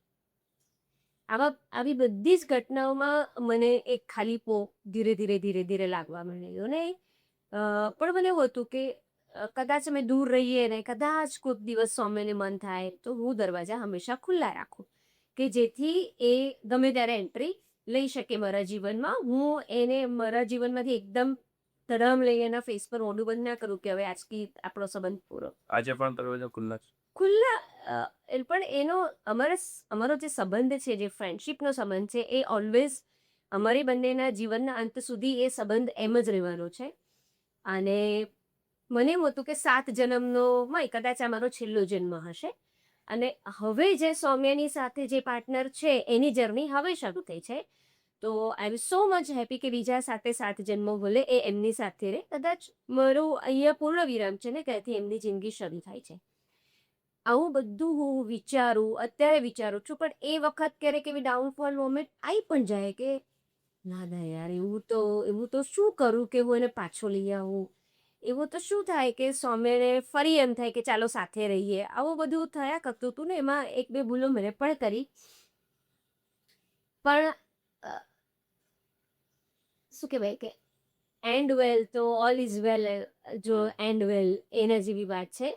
આવી બધી જ ઘટનાઓમાં મને એક ખાલીપો ધીરે ધીરે ધીરે ધીરે લાગવા માંડ્યો ને પણ મને એવું હતું કે કદાચ અમે દૂર રહીએ ને કદાચ કોઈક દિવસ સૌમ્યને મન થાય તો હું દરવાજા હંમેશા ખુલ્લા રાખું કે જેથી એ ગમે ત્યારે એન્ટ્રી લઈ શકે મારા જીવનમાં. હું એને મારા જીવનમાંથી એકદમ ધડામ લઈ એના ફેસ પર મોઢું બંધ ના કરું કે હવે આજથી આપણો સંબંધ પૂરો. આજે પણ દરવાજા ખુલ્લા છે? પણ એનો અમારો જે સંબંધ છે જે ફ્રેન્ડશિપનો સંબંધ છે એ ઓલવેઝ અમારી બંનેના જીવનના અંત સુધી એ સંબંધ એમ જ રહેવાનો છે. અને મને એવું હતું કે 7 જન્મનો કદાચ આ મારો છેલ્લો જન્મ હશે. અને હવે જે સૌમ્યની સાથે જે પાર્ટનર છે એની જર્ની હવે શરૂ થઈ છે. તો આઈ એમ સો મચ હેપી કે બીજા 7 જન્મો ભલે એ એમની સાથે રહે. કદાચ મારું અહીંયા પૂર્ણ વિરામ છે ને ત્યાંથી એમની જિંદગી શરૂ થાય છે. આવું બધું હું અત્યારે વિચારું છું પણ એ વખત ક્યારેક એવી ડાઉનફોલ મોમેન્ટ આવી પણ જાય કે ના ના યાર એવું તો શું કરું કે હું એને પાછો લઈ આવું. એવું તો શું થાય કે સૌમ્યને ફરી એમ થાય કે ચાલો સાથે રહીએ. આવું બધું થયા કરતું હતું ને એમાં 1-2 ભૂલો મેં પણ કરી. પણ શું કહેવાય કે એન્ડ વેલ તો ઓલ ઇઝ વેલ. જો એન્ડ વેલ એના જેવી વાત છે.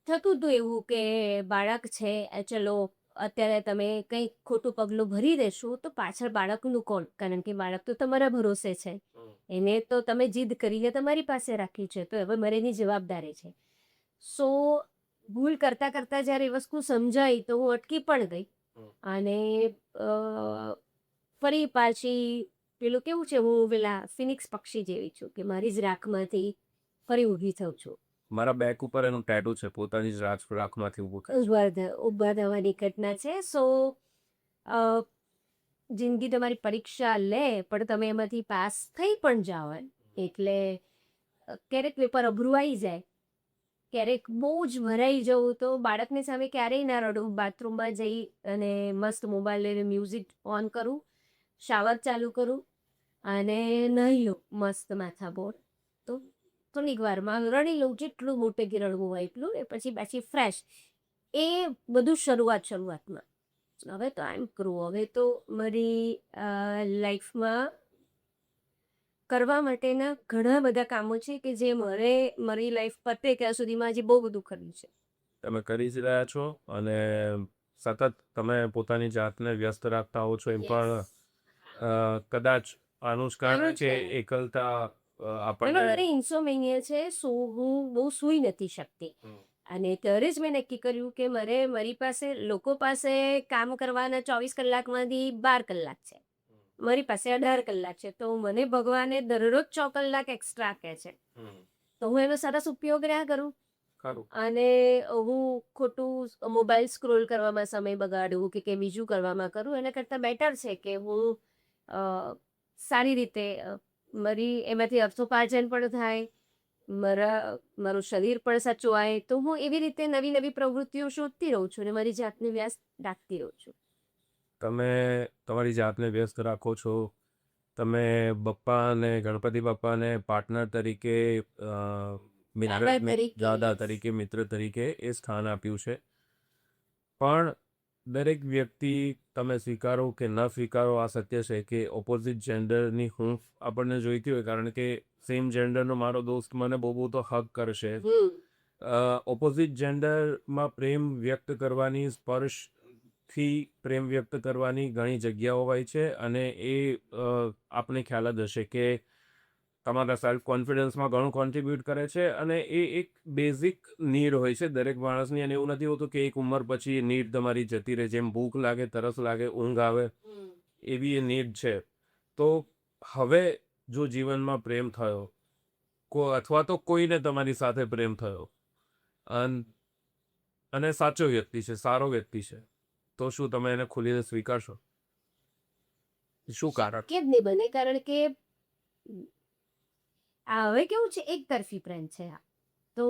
થતું હતું એવું કે બાળક છે ચલો અત્યારે તમે કંઈક ખોટું પગલું ભરી દેશો તો પાછળ બાળકનું કોણ? કારણ કે બાળક તો તમારા ભરોસે છે. એને તો તમે જીદ કરીને તમારી પાસે રાખી છે તો હવે મારે એની જવાબદારી છે. સો ભૂલ કરતા કરતા જ્યારે એ વસ્તુ સમજાઈ તો હું અટકી પણ ગઈ અને ફરી પાછી પેલું કેવું છે હું પેલા ફિનિક્સ પક્ષી જેવી છું કે મારી જ રાખમાંથી ફરી ઊભી થઉં છું. મારા બેક ઉપર એનું ટેટુ છે, પોતાની જ રાખમાંથી ઊભું થાય. ઉભા થવાની ઘટના છે. સો જિંદગી તમારી પરીક્ષા લે પણ તમે એમાંથી પાસ થઈ પણ જાઓ એટલે ક્યારેક પેપર અઘરું આવી જાય ક્યારેક બહુ જ ભરાઈ જવું તો બાળકની સામે ક્યારેય ના રડું. બાથરૂમમાં જઈ અને મસ્ત મોબાઈલ લઈને મ્યુઝિક ઓન કરું, શાવર ચાલુ કરું અને નહીં લઉં મસ્ત માથાબોળ તો થોડીક વારમાં રડી લઉં. જેટલું મોટેથી રડવું હોય એટલું એ પછી પાછી ફ્રેશ. એ બધું શરૂઆતમાં. હવે તો આમ કરું હવે તો મારી લાઈફમાં કરવા માટેના ઘણા બધા કામો છે કે જે મારે મારી લાઈફ પતે ત્યાં સુધીમાં હજી બહુ બધું કર્યું છે. તમે કરી જ રહ્યા છો અને સતત તમે પોતાની જાતને વ્યસ્ત રાખતા હો છો. એમ પણ કદાચ આનું જ કારણ કે એકલતા આપણને મારે ઇન્સોમેનિયા છે. હું બહુ સૂઈ નથી શકતી અને ત્યારે જ મેં નક્કી કર્યું કે મારી પાસે લોકો પાસે કામ કરવાના 24 કલાકમાંથી 12 કલાક છે. મારી પાસે 18 કલાક છે. તો મને ભગવાને દરરોજ 6 કલાક એક્સ્ટ્રા કહે છે તો હું એનો સરસ ઉપયોગ ના કરું અને હું ખોટું મોબાઈલ સ્ક્રોલ કરવામાં સમય બગાડું કે બીજું કરવામાં કરું એના કરતાં બેટર છે કે હું સારી રીતે મારી એમાંથી અર્થોપાર્જન પણ થાય, મારું શરીર પણ સચવાય. તો હું એવી રીતે નવી નવી પ્રવૃત્તિઓ શોધતી રહું છું અને મારી જાતને વ્યસ્ત રાખતી રહું છું. તમે તમારી જાતને વ્યસ્ત રાખો છો. તમે બપ્પા અને ગણપતિ બાપાને પાર્ટનર તરીકે, દાદા તરીકે, મિત્ર તરીકે એ સ્થાન આપ્યું છે. પણ દરેક વ્યક્તિ તમે સ્વીકારો કે ન સ્વીકારો આ સત્ય છે કે ઓપોઝિટ જેન્ડરની હૂંફ આપણને જોઈતી હોય કારણ કે સેમ જેન્ડરનો મારો દોસ્ત મને બહુ તો હક કરશે. ઓપોઝિટ જેન્ડરમાં પ્રેમ વ્યક્ત કરવાની, સ્પર્શથી પ્રેમ વ્યક્ત કરવાની ઘણી જગ્યાઓ હોય છે અને એ આપને ખ્યાલ જ હશે કે તમારા સેલ્ફ કોન્ફિડન્સમાં ઘણું કોન્ટ્રીબ્યુટ કરે છે અને એ એક બેઝિક નીડ હોય છે દરેક માણસની. અને એવું નથી હોતું કે એક ઉંમર પછી એ નીડ તમારી જતી રહે. જેમ ભૂખ લાગે, તરસ લાગે, ઊંઘ આવે, એવી એ નીડ છે. તો હવે જો જીવનમાં પ્રેમ થયો અથવા તો કોઈને તમારી સાથે પ્રેમ થયો અને સાચો વ્યક્તિ છે, સારો વ્યક્તિ છે, તો શું તમે એને ખુલીને સ્વીકારશો? શું કારણ? કે જ નહીં બને, કારણ કે આ હવે કેવું છે, એક તરફી પ્રેમ છે આ. તો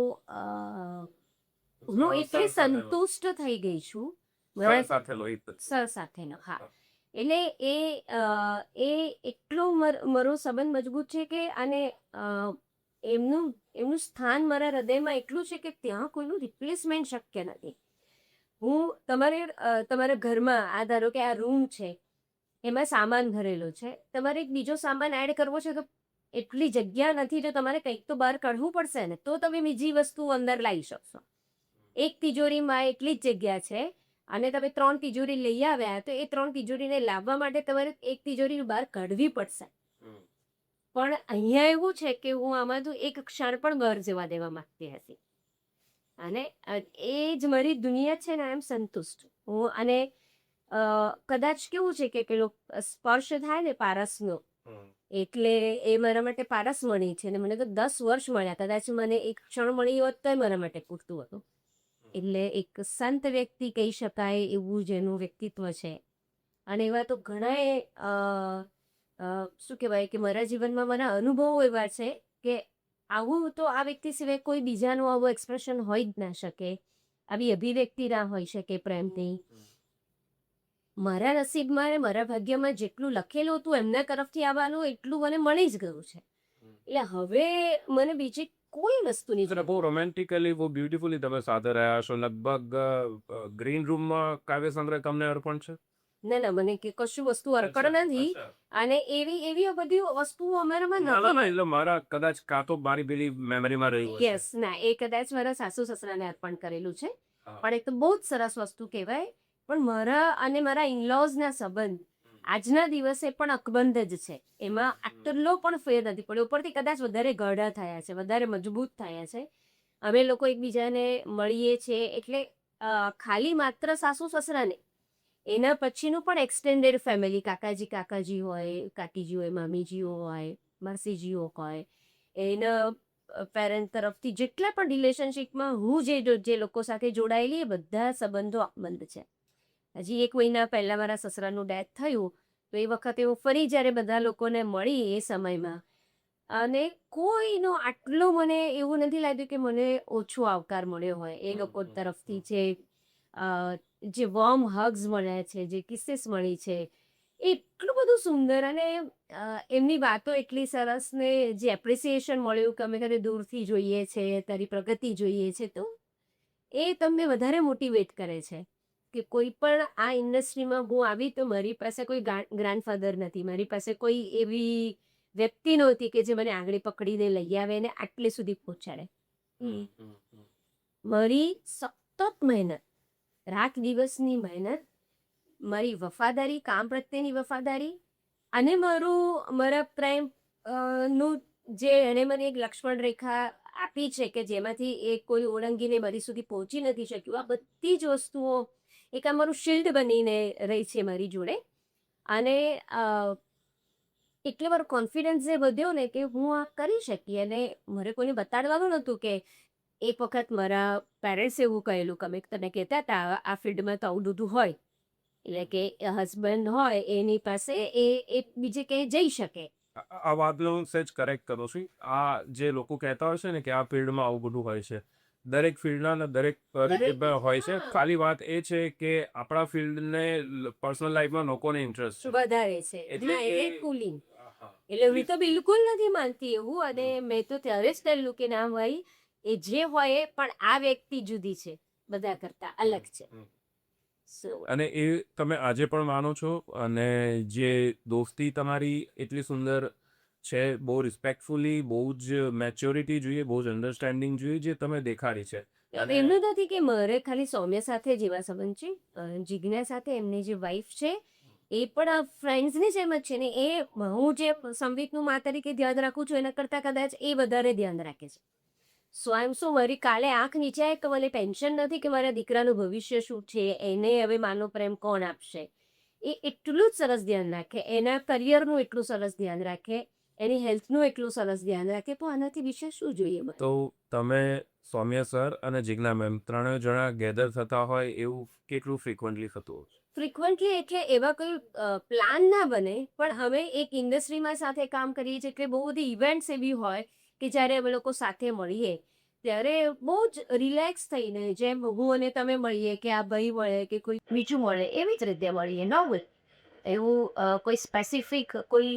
હું એટલી સંતુષ્ટ થઈ ગઈ છું સર સાથેનો. હા, એટલે એ એટલો મારો સંબંધ મજબૂત છે કે અને એમનું સ્થાન મારા હૃદયમાં એટલું છે કે ત્યાં કોઈનું રિપ્લેસમેન્ટ શક્ય નથી. હું તમારા ઘરમાં આ ધારો કે આ રૂમ છે, એમાં સામાન ભરેલો છે, તમારે એક બીજો સામાન એડ કરવો છે તો એટલી જગ્યા નથી, તો તમારે કંઈક તો બહાર કાઢવું પડશે ને, તો તમે બીજી વસ્તુ અંદર લાવી શકશો. એક તિજોરીમાં એટલી જ જગ્યા છે અને તમે 3 તિજોરી લઈ આવ્યા, તો એ 3 તિજોરીને લાવવા માટે તમારે એક તિજોરી બહાર કાઢવી પડશે. પણ અહીંયા એવું છે કે હું આમાં તો એક ક્ષણ પણ બહાર જવા દેવા માંગતી હતી, અને એ જ મારી દુનિયા છે ને. આઈ એમ સંતુષ્ટ હું. અને કદાચ કેવું છે કે પેલો સ્પર્શ થાય ને પારસનો, એટલે એ મારા માટે પારસ મળી છે. અને મને તો 10 વર્ષ મળ્યા, કદાચ મને એક ક્ષણ મળી હોત તો મારા માટે પૂરતું હતું. એટલે એક સંત વ્યક્તિ કહી શકાય એવું જેનું વ્યક્તિત્વ છે. અને એવા તો ઘણા શું કહેવાય કે મારા જીવનમાં મારા અનુભવો એવા છે કે આવું તો આ વ્યક્તિ સિવાય કોઈ બીજાનું આવું એક્સપ્રેશન હોય જ ના શકે, આવી અભિવ્યક્તિ ના હોઈ શકે પ્રેમની. મારા નસીબમાં અને મારા ભાગ્યમાં જેટલું લખેલું હતું એમના તરફથી આવવાનું, એટલું મને મળી જ ગયું છે. એટલે હવે મને બીજી કોઈ વસ્તુની બહુ રોમેન્ટિકલી, બહુ બ્યુટીફુલી તમે સાથે રહ્યા છો. લગભગ ગ્રીન રૂમમાં કાવ્ય સંગ્રહ તમને અર્પણ છે? ના ના, મને કે કશું વસ્તુ અર્પણ નથી. અને એવી બધી વસ્તુઓ અમારામાં નથી. એટલે મારા કદાચ કાં તો મારી પેલી મેમરીમાં રહી હોય. યસ, ના, એ કદાચ મારા સાસુ સસરાને અર્પણ કરેલું છે. પણ એ તો બહુ જ સરસ વસ્તુ કહેવાય. પણ મારા અને મારા ઇનલોઝના સંબંધ આજના દિવસે પણ અકબંધ જ છે. એમાં આટલો પણ ફેર નથી પડ્યો. ઉપરથી કદાચ વધારે ગાઢા થયા છે, વધારે મજબૂત થયા છે. અમે લોકો એકબીજાને મળીએ છીએ એટલે ખાલી માત્ર સાસુ સસરાને, એના પછીનું પણ એક્સટેન્ડેડ ફેમિલી, કાકાજી હોય, કાકીજી હોય, મામીજીઓ હોય, માસીજીઓ હોય, એના પેરેન્ટ તરફથી જેટલા પણ રિલેશનશીપમાં હું જે લોકો સાથે જોડાયેલી, એ બધા સંબંધો અકબંધ છે. હજી 1 મહિના પહેલાં મારા સસરાનું ડેથ થયું, તો એ વખતે હું ફરી જ્યારે બધા લોકોને મળી એ સમયમાં, અને કોઈનો આટલો મને એવું નથી લાગ્યું કે મને ઓછો આવકાર મળ્યો હોય. એ લોકો તરફથી જે વોર્મ હગ્સ મળ્યા છે, જે કિસીસ મળી છે, એટલું બધું સુંદર. અને એમની વાતો એટલી સરસ, ને જે એપ્રિસિએશન મળ્યું કે અમે કਦੇ દૂરથી જોઈએ છે, તારી પ્રગતિ જોઈએ છે, તો એ તમને વધારે મોટિવેટ કરે છે કે કોઈ પણ આ ઇન્ડસ્ટ્રીમાં હું આવી તો મારી પાસે કોઈ ગ્રાન્ડફાધર નથી, મારી પાસે કોઈ એવી વ્યક્તિ નહોતી કે જે મને આંગળી પકડીને લઈ આવે ને આટલે સુધી પહોંચાડે. મારી સતત મહેનત, રાત દિવસની મહેનત, મારી વફાદારી, કામ પ્રત્યેની વફાદારી, અને મારા પ્રેમ નું જે એણે મને એક લક્ષ્મણ રેખા આપી છે કે જેમાંથી એ કોઈ ઓળંગીને મારી સુધી પહોંચી નથી શક્યું, આ બધી જ વસ્તુઓ એક આ મારું શિલ્ડ બનીને રહી છે મારી જોડે. અને એટલે મારો કોન્ફિડન્સ એ વધ્યો ને કે હું આ કરી શકી. અને મારે કોઈને બતાડવાનું નહોતું કે એક વખત મારા પેરેન્ટ્સે એવું કહેલું કે અમે તને કહેતા હતા આ ફિલ્ડમાં તો આવું બધું હોય, એટલે કે હસબન્ડ હોય એની પાસે એ બીજે ક્યાંય જઈ શકે. આ વાતનો સહેજ કરેક્ટ કરો છું. આ જે લોકો કહેતા હોય છે ને કે આ ફિલ્ડમાં આવું બધું હોય છે, દરેક ફિલ્ડના દરેક હોય છે. ખાલી વાત એ છે કે આપણા ફિલ્ડને પર્સનલ લાઈફમાં લોકોને ઇન્ટરેસ્ટ વધારે છે, એટલે કુલિંગ. એટલે હું તો બિલકુલ નથી માનતી એવું. અને મેં તો ત્યારે જ કહેલું કે ના ભાઈ, એ જે હોય પણ આ વ્યક્તિ જુદી છે, બધા કરતા અલગ છે. અને એ તમે આજે પણ માનો છો. અને જે દોસ્તી તમારી એટલી સુંદર છે, બહુ રિસ્પેક્ટફુલી, બહુ જ મેચ્યોરિટી જોઈએ, બહુ જ અન્ડરસ્ટેન્ડિંગ જોઈએ, જે તમે દેખાડી છે. એમનું નથી કે મારે ખાલી સૌમ્ય સાથે જેવા સંબંધ છે, જિજ્ઞા સાથે એમની જે વાઈફ છે એ પણ ફ્રેન્ડ્સની જેમ જ છે ને. એ હું જે સંવીતનું મા તરીકે ધ્યાન રાખું છું એના કરતાં કદાચ એ વધારે ધ્યાન રાખે છે. સો આઈ એમ સો મારી કાલે આંખ નીચે આવે કે મને ટેન્શન નથી કે મારા દીકરાનું ભવિષ્ય શું છે, એને હવે માનો પ્રેમ કોણ આપશે. એ એટલું જ સરસ ધ્યાન રાખે, એના કરિયરનું એટલું સરસ ધ્યાન રાખે, એની હેલ્થનું એટલું સરસ ધ્યાન રાખે. તો આનાથી વિશે શું જોઈએ મને? તો તમે સૌમ્ય સર અને જિજ્ઞા મેમ ત્રણેય જણા ગેધર થતા હોય એવું કેટલું ફ્રિકવન્ટલી થતું હોય? ફ્રિકવન્ટલી એટલે એવા કોઈ પ્લાન ના બને, પણ હવે એક ઇન્ડસ્ટ્રીમાં સાથે કામ કરીએ છીએ એટલે બહુ બધી ઇવેન્ટ્સ એવી હોય કે જ્યારે અમે લોકો સાથે મળીએ ત્યારે બહુ જ રિલેક્સ થઈને, જેમ હું અને તમે મળીએ કે આ ભાઈ મળે કે કોઈ બીજું મળે એવી જ રીતે મળીએ. નોર્મલ એવું કોઈ સ્પેસિફિક કોઈ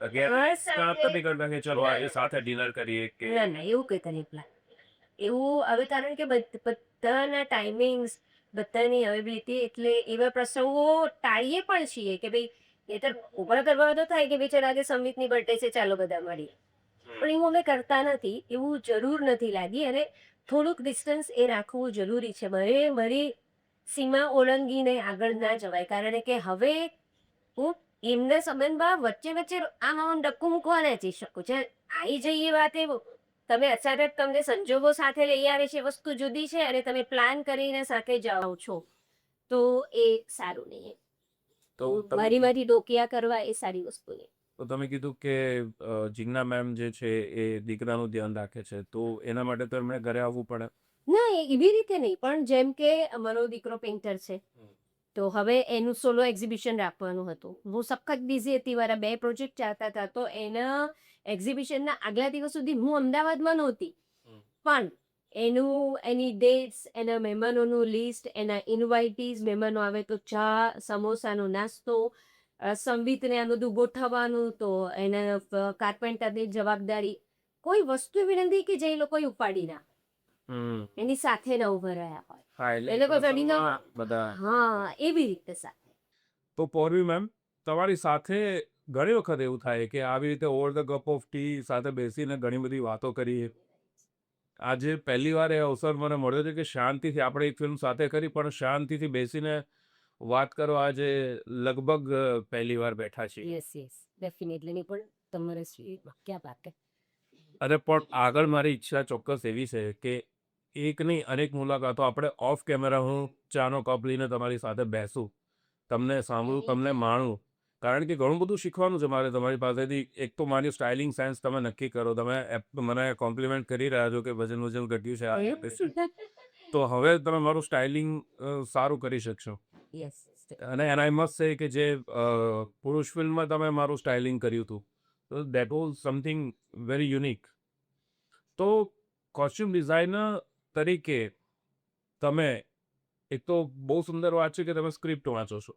ચલો આજે સાથે ડિનર કરીએ કે ના ના એવું કંઈ કરીએ પ્લાન એવું. હવે કારણ કે બધાના ટાઈમિંગ્સ, બધાની અવેબિલિટી, એટલે એવા પ્રસંગો ટાળીએ પણ છીએ કે ભાઈ એ તો ઉપર કરવા તો થાય કે ભાઈ ચાલ આજે સંમિતની બર્થડે છે ચાલો બધા મળીએ, પણ એવું અમે કરતા નથી. એવું જરૂર નથી લાગી, અને થોડુંક ડિસ્ટન્સ એ રાખવું જરૂરી છે. મારી સીમા ઓળંગીને આગળ ના જવાય, કારણ કે હવે હું એમના સંબંધમાં વચ્ચે વચ્ચે આમ ડક્કું મૂકવા ના જઈ શકું. છે આવી જઈએ વાત એવું, તમે અચાનક તમને સંજોગો સાથે લઈ આવે છે વસ્તુ જુદી છે, અને તમે પ્લાન કરીને સાથે જાઓ છો તો એ સારું નહીં. તો મારી ડોકિયા કરવા એ સારી વસ્તુ નહીં. તો તમે કીધું કે જિજ્ઞા મેમ જે છે એ દીકરાનું ધ્યાન રાખે છે, તો એના માટે તો એમણે ઘરે આવવું પડે? ના, એવી રીતે નહીં, પણ જેમ કે અમારો દીકરો પેઇન્ટર છે તો હવે એનું સોલો એક્ઝિબિશન રાખવાનું હતું. હું સખત બિઝી હતી, મારા 2 પ્રોજેક્ટ ચાલતા હતા, તો એના એક્ઝિબિશનના આગલા દિવસ સુધી હું અમદાવાદમાં નહોતી. પણ એની ડેટ્સ, એના મહેમાનોનું લિસ્ટ, એના ઇન્વાઇટીઝ, મહેમાનો આવે તો ચા સમોસાનો નાસ્તો, સંવીતને આ બધું ગોઠવવાનું, તો એના કાર્પેન્ટરની જવાબદારી, કોઈ વસ્તુ એવી નથી કે જે એ લોકોએ ઉપાડી ના એની સાથે ના ઉભા રહ્યા હોય. હા, એ લોકો ચડીને બધા. હા, એવી રીતે સાથે. તો પૌર્વી મેમ, તમારી સાથે ઘણી વખત એવું થાય કે આવી રીતે over the cup of T સાથે બેસીને ઘણી બધી વાતો કરીએ. આજે પહેલી વાર એ અવસર મને મળ્યો છે કે શાંતિથી આપણે એક ફિલ્મ સાથે કરી, પણ શાંતિથી બેસીને વાત કરો આજે લગભગ પહેલી વાર બેઠા છીએ. Yes yes, definitely. નહીં પણ તમારે ક્યાં વાત? અરે પણ આગળ મારી ઈચ્છા ચોક્કસ એવી છે કે એક નહીં અનેક મુલાકાતો આપણે ઓફ કેમેરા હું ચાનો કપ લઈને તમારી સાથે બેસું, તમને સાંભળું, તમને માણું, કારણ કે ઘણું બધું શીખવાનું છે મારે તમારી પાસેથી. એક તો મારી સ્ટાઇલિંગ સેન્સ તમે નક્કી કરો, તમે મને કોમ્પ્લિમેન્ટ કરી રહ્યા છો કે વજન ઘટ્યું છે, તો હવે તમે મારું સ્ટાઇલિંગ સારું કરી શકશો. યસ. અને આઈ મસ્ટ સે કે જે પુરુષ ફિલ્મમાં તમે મારું સ્ટાઇલિંગ કર્યું હતું, તો that was something very unique. તો કોસ્ચ્યુમ ડિઝાઇનર તરીકે તમે, એક તો બહુ સુંદર વાત છે કે તમે સ્ક્રિપ્ટ વાંચો છો.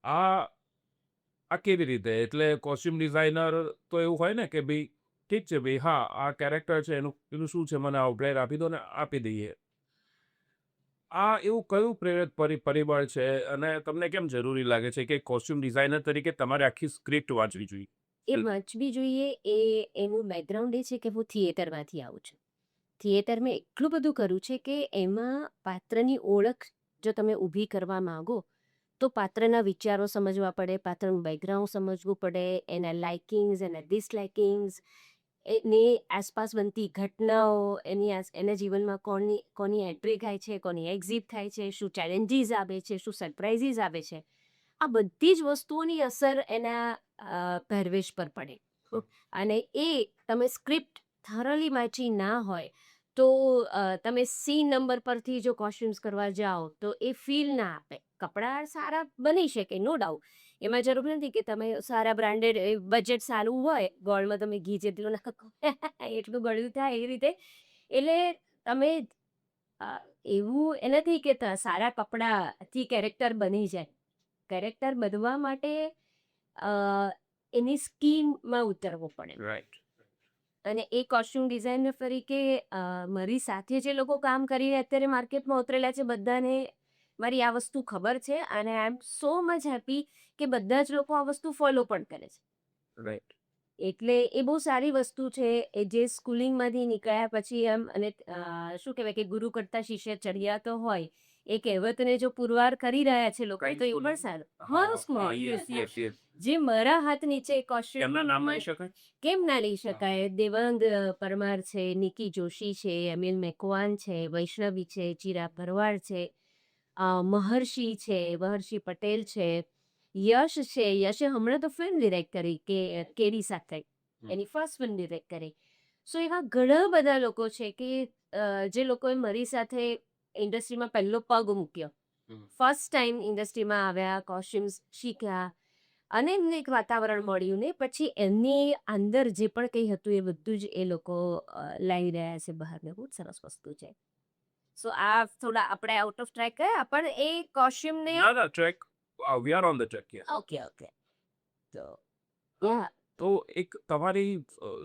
આ કેવી રીતે? એટલે કોસ્ચ્યુમ ડિઝાઇનર તો એવું હોય ને કે ભાઈ ઠીક છે ભાઈ, હા આ કેરેક્ટર છે, એનું શું છે મને આઉટલાઇન આપી દો ને આપી દઈએ. આ એવું કયું પ્રેરક પરિબળ છે, અને તમને કેમ જરૂરી લાગે છે કે કોસ્ચ્યુમ ડિઝાઇનર તરીકે તમારે આખી સ્ક્રિપ્ટ વાંચવી જોઈએ? એ વાંચવી જોઈએ. એનું બેકગ્રાઉન્ડ એ છે કે હું થિયેટરમાંથી આવું છું. થિયેટરમાં એટલું બધું કર્યું છે કે એમાં પાત્રની ઓળખ જો તમે ઊભી કરવા માંગો તો પાત્રના વિચારો સમજવા પડે, પાત્રનું બેકગ્રાઉન્ડ સમજવું પડે, એના લાઇકિંગ્સ, એના ડિસલાઇકિંગ્સ, એની આસપાસ બનતી ઘટનાઓ, એના જીવનમાં કોની એન્ટ્રી થાય છે, કોની એક્ઝિટ થાય છે, શું ચેલેન્જીસ આવે છે, શું સરપ્રાઇઝીસ આવે છે, આ બધી જ વસ્તુઓની અસર એના પહેરવેશ પર પડે. અને એ તમે સ્ક્રિપ્ટ થરલી વાંચી ના હોય તો તમે સીન નંબર પરથી જો કોસ્ચ્યુમ્સ કરવા જાઓ તો એ ફીલ ના આપે. કપડાં સારા બની શકે, નો ડાઉટ, એમાં જરૂર નથી કે તમે સારા બ્રાન્ડેડ, બજેટ સારું હોય, ગોળમાં તમે ઘી જેટલું નાખો એટલું ગળ્યું થાય એ રીતે. એટલે તમે એવું એનાથી કે સારા કપડાથી કેરેક્ટર બની જાય. કેરેક્ટર બનવા માટે એની સ્કીનમાં ઉતરવું પડે. રાઈટ. અને એ કોસ્ચ્યુમ ડિઝાઇનર તરીકે મારી સાથે જે લોકો કામ કરીને અત્યારે માર્કેટમાં ઉતરેલા છે બધાને મારી આ વસ્તુ ખબર છે, અને આઈ એમ સો મચ હેપી કે બધા જ લોકો આ વસ્તુ ફોલો પણ કરે છે. રાઈટ. એટલે એ બહુ સારી વસ્તુ છે. એ જે સ્કૂલિંગમાંથી નીકળ્યા પછી એમ, અને શું કહેવાય કે ગુરુ કરતા શિષ્ય ચડિયા તો હોય, એ કહેવતને જો પુરવાર કરી રહ્યા છે લોકો તો એ પણ સારું. જે મારા હાથ નીચે કોસ્ટ્યુમ એમના નામ લઈ શકાય? કેમ ના લઈ શકાય? દેવાંગ પરમાર છે, નિકી જોશી છે, અમિલ મેકવાન છે, વૈષ્ણવી છે, ચિરા ભરવાડ છે, મહર્ષિ છે, મહર્ષિ પટેલ છે, યશ છે. યશે હમણાં તો ફિલ્મ ડિરેક્ટ કરી કે કેરી સાથે એની ફર્સ્ટ ફિલ્મ ડિરેક્ટ કરી. સો એવા ઘણા બધા લોકો છે કે જે લોકોએ મારી સાથે ઇન્ડસ્ટ્રીમાં પહેલો પગ મૂક્યો, ફર્સ્ટ ટાઈમ ઇન્ડસ્ટ્રીમાં આવ્યા, કોસ્ટ્યુમ્સ શીખ્યા અને એમને એક વાતાવરણ મળ્યું ને પછી એમની અંદર જે પણ કંઈ હતું એ બધું જ એ લોકો લાવી રહ્યા છે બહારને. બહુ જ સરસ વસ્તુ છે. સો આ થોડા આપણે આઉટ ઓફ ટ્રેક ગયા પણ એ કોસ્ટ્યુમને ના track we are on the track. Okay તો યા તો એક તમારી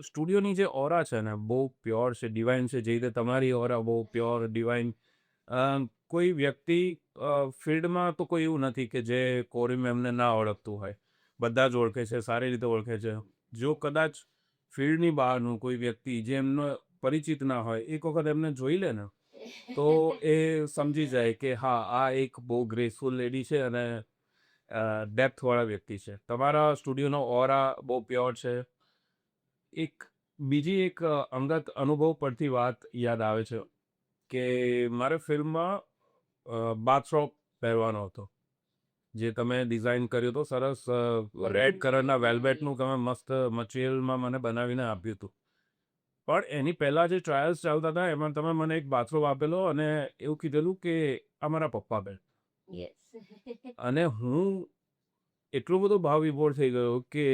સ્ટુડિયોની જે ઓરા છે ને બહુ પ્યોર છે, ડિવાઇન છે. જે રીતે તમારી ઓરા બહુ પ્યોર ડિવાઇન. કોઈ વ્યક્તિ ફિલ્ડમાં તો કોઈ એવું નથી કે જે કોરી મેમને ના ઓળખતું હોય. બધા જ ઓળખે છે, સારી રીતે ઓળખે છે. જો કદાચ ફિલ્ડની બહારનું કોઈ વ્યક્તિ જે એમનો પરિચિત ના હોય એક વખત એમને જોઈ લે ને તો એ સમજી જાય કે હા આ એક બહુ ગ્રેસફુલ લેડી છે અને ડેપ્થવાળા વ્યક્તિ છે. તમારા સ્ટુડિયોનો ઓરા બહુ પ્યોર છે. બીજી એક અંગત અનુભવ પરથી વાત યાદ આવે છે કે મારે ફિલ્મમાં બાથરોબ પહેરવાનો હતો જે તમે ડિઝાઇન કર્યો હતો સરસ. રેડ કલરના વેલ્વેટનું તમે મસ્ત મટીરિયલમાં મને બનાવીને આપ્યું હતું. પણ એની પહેલાં જે ટ્રાયલ્સ ચાલતા હતા એમાં તમે મને એક બાથરોબ આપેલો અને એવું કીધેલું કે આ મારા પપ્પા પહેર. યસ અને હું એટલો બધો ભાવ વિભોર થઈ ગયો કે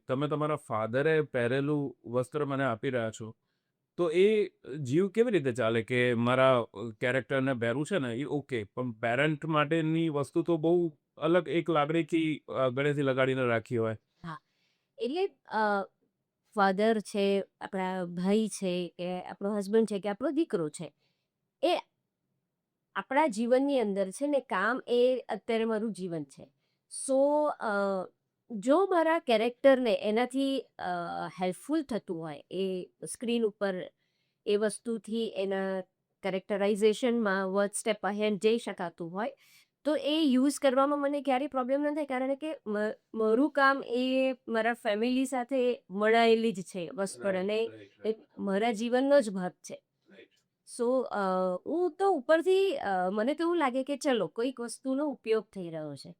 તમે તમારા ફાધરે પહેરેલું વસ્ત્ર મને આપી રહ્યા છો તો એ જીવ કેવી રીતે ચાલે કે મારા કેરેક્ટરને પહેરવું છે ને એ ઓકે પણ પેરેન્ટ માટેની વસ્તુ તો બહુ અલગ એક લાગણીથી ગળેથી લગાડીને રાખી હોય. હા એટલે ફાધર છે, આપણા ભાઈ છે કે આપણો હસબન્ડ છે કે આપણો દીકરો છે, એ આપણા જીવનની અંદર છે ને કામ એ અત્યારે મારું જીવન છે. સો જો મારા કેરેક્ટરને એનાથી હેલ્પફુલ થતું હોય એ સ્ક્રીન ઉપર એ વસ્તુથી એના કેરેક્ટરાઇઝેશનમાં વર્ડ સ્ટેપ અહેડ જઈ શકાતું હોય તો એ યુઝ કરવામાં મને ક્યારેય પ્રોબ્લેમ ન થાય કારણ કે મારું કામ એ મારા ફેમિલી સાથે મળાયેલી જ છે વસ્તુ અને એ મારા જીવનનો જ ભાગ છે. સો હું તો ઉપરથી મને તો એવું લાગે કે ચલો કોઈક વસ્તુનો ઉપયોગ થઈ રહ્યો છે.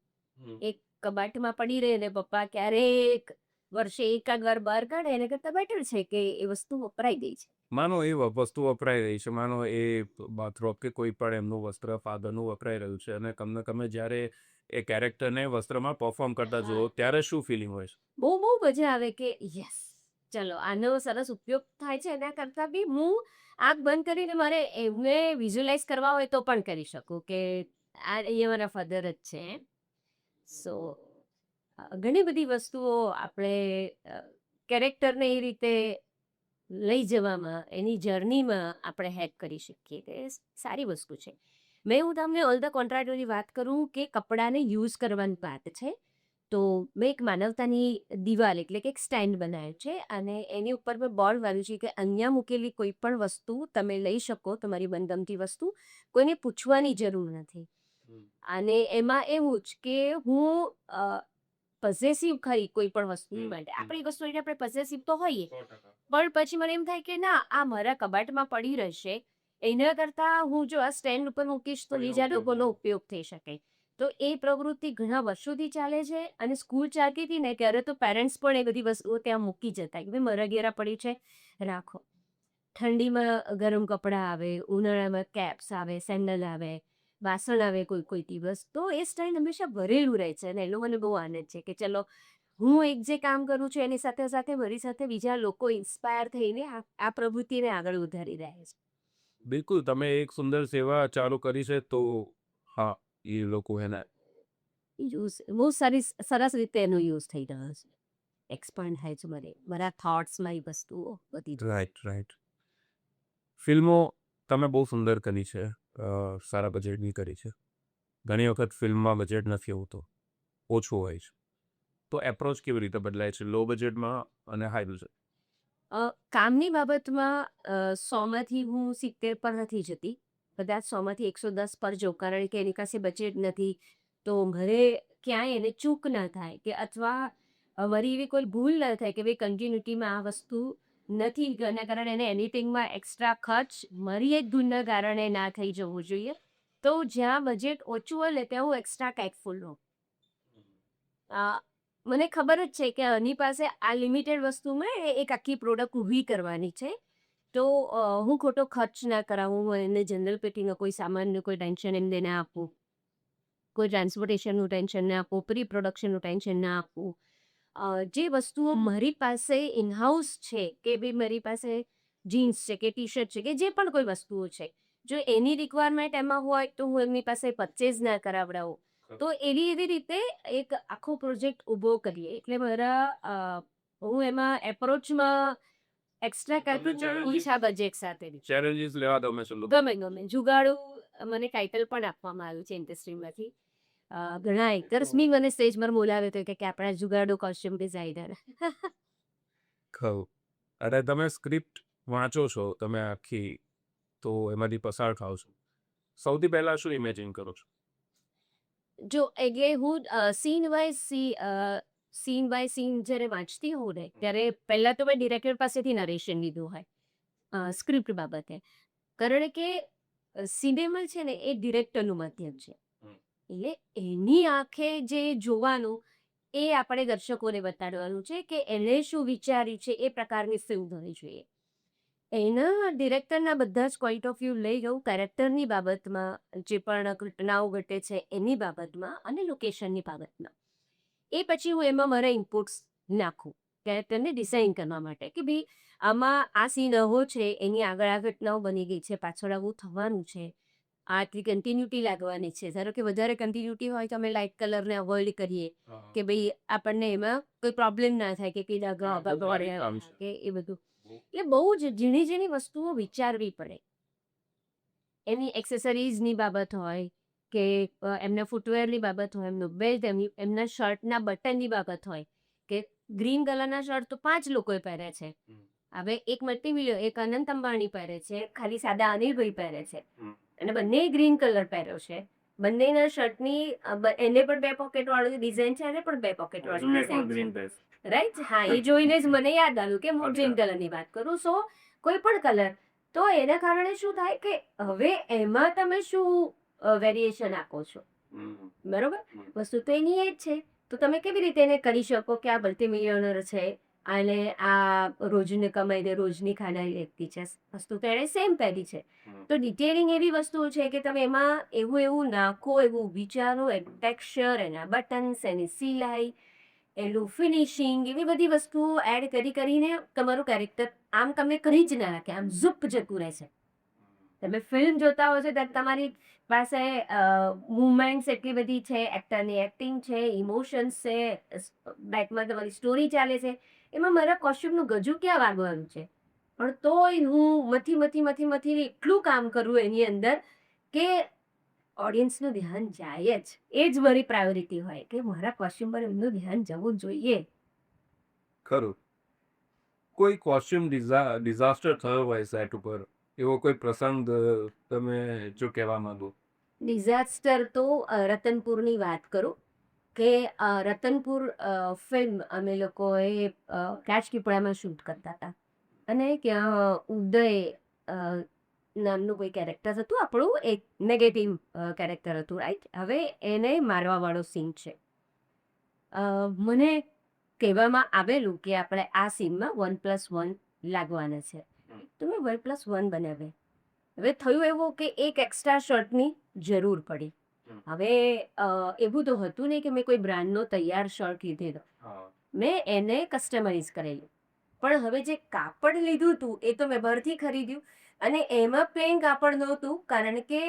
એક કબાટમાં પડી રહે ને પપ્પા ક્યારેક વર્ષે એકાદ વાર બહાર કાઢે એને કરતાં બેટર છે કે એ વસ્તુ વપરાઈ ગઈ છે. માનો એ વસ્તુ વપરાઈ રહી છે, માનો એ બાથરોબ કે કોઈ પણ એમનું વસ્ત્ર ફાધરનું વપરાઈ રહ્યું છે અને તમે જ્યારે એ કેરેક્ટરને વસ્ત્રમાં પરફોર્મ કરતા જુઓ ત્યારે શું ફિલિંગ હોય છે? બહુ મજા આવે કે યસ ચલો આનો સરસ ઉપયોગ થાય છે. એના કરતાં બી હું આંખ બંધ કરીને મારે એમને વિઝ્યુઅલાઇઝ કરવા હોય તો પણ કરી શકું કે આ અહીંયા મારા ફાધર જ છે. સો ઘણી બધી વસ્તુઓ આપણે કેરેક્ટરને એ રીતે લઈ જવામાં એની જર્નીમાં આપણે હેલ્પ કરી શકીએ તે સારી વસ્તુ છે. હું તમને ઓલ ધ કોન્ટ્રારીની વાત કરું કે કપડાને યુઝ કરવાની વાત છે તો મેં એક માનવતાની દિવાલ એટલે કે એક સ્ટેન્ડ બનાવ્યું છે અને એની ઉપર મેં બોર્ડ વાળ્યું છે કે અહીંયા મૂકેલી કોઈ પણ વસ્તુ તમે લઈ શકો, તમારી મનગમતી વસ્તુ કોઈને પૂછવાની જરૂર નથી. અને એમાં એવું જ કે હું પોઝેસિવ ખરી કોઈ પણ વસ્તુ માટે. આપણી વસ્તુ એટલે આપણે પોઝેસિવ તો હોઈએ પણ પછી મને એમ થાય કે ના આ મારા કબાટમાં પડી રહેશે એના કરતાં હું જો આ સ્ટેન્ડ ઉપર મૂકીશ તો બીજા લોકોનો ઉપયોગ થઈ શકે. તો એ પ્રવૃત્તિ ઘણા વર્ષોથી ચાલે છે અને સ્કૂલ ચાલતી હતી ને ત્યારે તો પેરેન્ટ્સ પણ એ બધી વસ્તુઓ ત્યાં મૂકી જતા કે ભાઈ મારા ઘેરા પડી છે રાખો. ઠંડીમાં ગરમ કપડાં આવે, ઉનાળામાં કેપ્સ આવે, સેન્ડલ આવે, વાસણ આવે કોઈ દિવસ તો એ સ્ટેન્ડ હંમેશા ભરેલું રહે છે અને એનો મને બહુ આનંદ છે કે ચલો હું એક જે કામ કરું છું એની સાથે સાથે મારી સાથે બીજા લોકો ઇન્સ્પાયર થઈને આ પ્રવૃત્તિને આગળ વધારી રહ્યા છે. બિલકુલ, તમે એક સુંદર સેવા ચાલુ કરી છે તો હા એ લોકો એને યુઝ બહુ સરસ રીતે એનો યુઝ થઈ રહ્યો છે. એક્સપાન્ડ થાય છે મારા થોટ્સમાં એ વસ્તુઓ બધી. રાઈટ. ફિલ્મો તમે બહુ સુંદર કરી છે, સારા બજેટની કરી છે. ઘણી વખત ફિલ્મમાં બજેટ નથી હોતું, ઓછું હોય છે. તો એપ્રોચ કેવી રીતે બદલાય છે લો બજેટમાં અને હાઈ બજેટ? કામની બાબતમાં 100માંથી હું 70 પર નથી જતી. કદાચ 100માંથી 110 પર જો, કારણ કે એની પાસે બજેટ નથી, તો મારે ક્યાંય એને ચૂક ના થાય કે અથવા મારી એવી કોઈ ભૂલ ના થાય કે ભાઈ કન્ટિન્યુટીમાં આ વસ્તુ નથી, એના કારણે એને એડિટિંગમાં એક્સ્ટ્રા ખર્ચ મારી એક ભૂલના કારણે ના થઈ જવું જોઈએ. તો જ્યાં બજેટ ઓછું હોય ને ત્યાં હું એક્સ્ટ્રા કેરફુલ રહું. મને ખબર જ છે કે આની પાસે આ લિમિટેડ વસ્તુમાં એક આખી પ્રોડક્ટ ઊભી કરવાની છે, તો હું ખોટો ખર્ચ ના કરાવું, એને જનરલ પેટીનો કોઈ સામાનનું કોઈ ટેન્શન એમને ના આપું, કોઈ ટ્રાન્સપોર્ટેશનનું ટેન્શન ના આપું, પ્રી પ્રોડક્શનનું ટેન્શન ના આપું. જે વસ્તુઓ મારી પાસે ઇનહાઉસ છે કે ભાઈ મારી પાસે જીન્સ છે કે ટી શર્ટ છે કે જે પણ કોઈ વસ્તુઓ છે, જો એની રિક્વાયરમેન્ટ એમાં હોય તો હું એમની પાસે પરચેઝ ના કરાવડાવું. તો એવી રીતે એક આખો પ્રોજેક્ટ ઊભો કરીએ. એટલે હું એમાં એપ્રોચમાં એક્સ્ટ્રા કરતું જ ઓછા બજેટ સાથે ચેલેન્જીસ લેવા દો મેં ચલો. ગમે જુગાડું મને ટાઇટલ પણ આપવામાં આવ્યું છે ઇન્ડસ્ટ્રીમાંથી. ઘણા એક્ટર્સ બી મને સ્ટેજ પર બોલાવે તો કે આપણા જુગાડો કોસ્ટ્યુમ ડિઝાઇનર. ખરું. અરે તમે સ્ક્રિપ્ટ વાંચો છો તમે આખી, તો એમાંથી પસાર થાવ છો, સૌથી પહેલા શું ઇમેજિન કરો છો? જો એટલે હું સીન બાય સીન જ્યારે વાંચતી હોઉં ને ત્યારે પહેલાં તો મેં ડિરેક્ટર પાસેથી નરેશન લીધું હોય સ્ક્રિપ્ટ બાબતે, કારણ કે સિનેમા છે ને એ ડિરેક્ટરનું માધ્યમ છે, એટલે એની આંખે જે જોવાનું એ આપણે દર્શકોને બતાડવાનું છે કે એણે શું વિચાર્યું છે, એ પ્રકારની ફિલ્મ થવી જોઈએ. એના ડિરેક્ટરના બધા જ પોઈન્ટ ઓફ વ્યૂ લઈ જવું કેરેક્ટરની બાબતમાં, જે પણ ઘટનાઓ ઘટે છે એની બાબતમાં અને લોકેશનની બાબતમાં. એ પછી હું એમાં મારા ઇનપુટ્સ નાખું કેરેક્ટરને ડિઝાઇન કરવા માટે કે ભાઈ આમાં આ સીન આવો છે, એની આગળ આ ઘટનાઓ બની ગઈ છે, પાછળ આવું થવાનું છે, આટલી કન્ટિન્યુટી લાગવાની છે. ધારો કે વધારે કન્ટિન્યુટી હોય તો અમે લાઇટ કલરને અવોઇડ કરીએ કે ભાઈ આપણને એમાં કોઈ પ્રોબ્લેમ ના થાય કે કે એ બધું. એટલે બહુ જ ઝીણી ઝીણી વસ્તુઓ વિચારવી પડે. એમની એક્સેસરીઝની બાબત હોય કે એમના ફૂટવેરની બાબત હોય, એમનું બેલ્ટ, એમના શર્ટના બટનની બાબત હોય કે ગ્રીન કલરના શર્ટ તો 5 લોકોએ પહેરે છે. હવે એક મલ્ટીમિલિયન, એક અનંત અંબાણી પહેરે છે, ખાલી સાદા અનિલભાઈ પહેરે છે, અને બંને ગ્રીન કલર પહેર્યો છે. બંનેના શર્ટની એને પણ 2 પોકેટ વાળું ડિઝાઇન છે, એને પણ 2 પોકેટ વાળું ડિઝાઇન છે, રાઈટ? હા, એ જોઈને જ મને યાદ આવ્યું કે હું ગ્રીન કલરની વાત કરું. સો કોઈ પણ કલર, તો એના કારણે શું થાય કે હવે એમાં તમે શું વેરિએશન આપો છો, બરોબર? વસ્તુ તો એની એ જ છે, તો તમે કેવી રીતે એને કરી શકો કે આ મલ્ટીમિલિયનર છે અને આ રોજને કમાઈને રોજની ખાનારી વ્યક્તિ છે, વસ્તુ તો એણે સેમ પહેરી છે. તો ડિટેલિંગ એવી વસ્તુ છે કે તમે એમાં એવું નાખો, એવું વિચારો, એનું ટેક્સચર, એના બટન્સ, એની સિલાઈ, એનું ફિનિશિંગ, એવી બધી વસ્તુઓ એડ કરીને તમારું કેરેક્ટર આમ તમે કરી જ ના રાખે, આમ ઝુપ જતું રહેશે. તમે ફિલ્મ જોતા હો છો ત્યારે તમારી પાસે મુવમેન્ટ્સ એટલી બધી છે, એક્ટરની એક્ટિંગ છે, ઇમોશન્સ છે, બેકમાં તમારી સ્ટોરી ચાલે છે, એમાં મારા કોસ્ટ્યુમનું ગજુ ક્યાં વાગવાનું છે? પણ તોય હું મથી એટલું કામ કરું એની અંદર કે ઓડિયન્સનું ધ્યાન જાય જ. એ જ મારી પ્રાયોરિટી હોય કે મારા કોસ્ટ્યુમ પર એમનું ધ્યાન જવું જોઈએ. ખરું. કોઈ કોસ્ટ્યુમ ડિઝાસ્ટર થયો હોય સેટ ઉપર, એવો કોઈ પ્રસંગ તમે જો કહેવા માંગો? ડિઝાસ્ટર તો રતનપુરની વાત કરું કે રતનપુર ફિલ્મ અમે લોકોએ રાજપીપળામાં શૂટ કરતા હતા, અને ત્યાં ઉદય નામનું કોઈ કેરેક્ટર હતું, આપણું એક નેગેટિવ કેરેક્ટર હતું, રાઈટ? હવે એને મારવાવાળો સીન છે. મને કહેવામાં આવેલું કે આપણે આ સીનમાં 1+1 લાગવાના છે, તો મેં 1+1 બનાવે. હવે થયું એવું કે એક એક્સ્ટ્રા શર્ટની જરૂર પડી. હવે એવું તો હતું નહીં કે મેં કોઈ બ્રાન્ડનો તૈયાર શર્ટ લીધેલો, મેં એને કસ્ટમાઇઝ કરેલું. પણ હવે જે કાપડ લીધું હતું એ તો મેં બહારથી ખરીદ્યું, અને એમાં પ્લેન કાપડ નહોતું, કારણ કે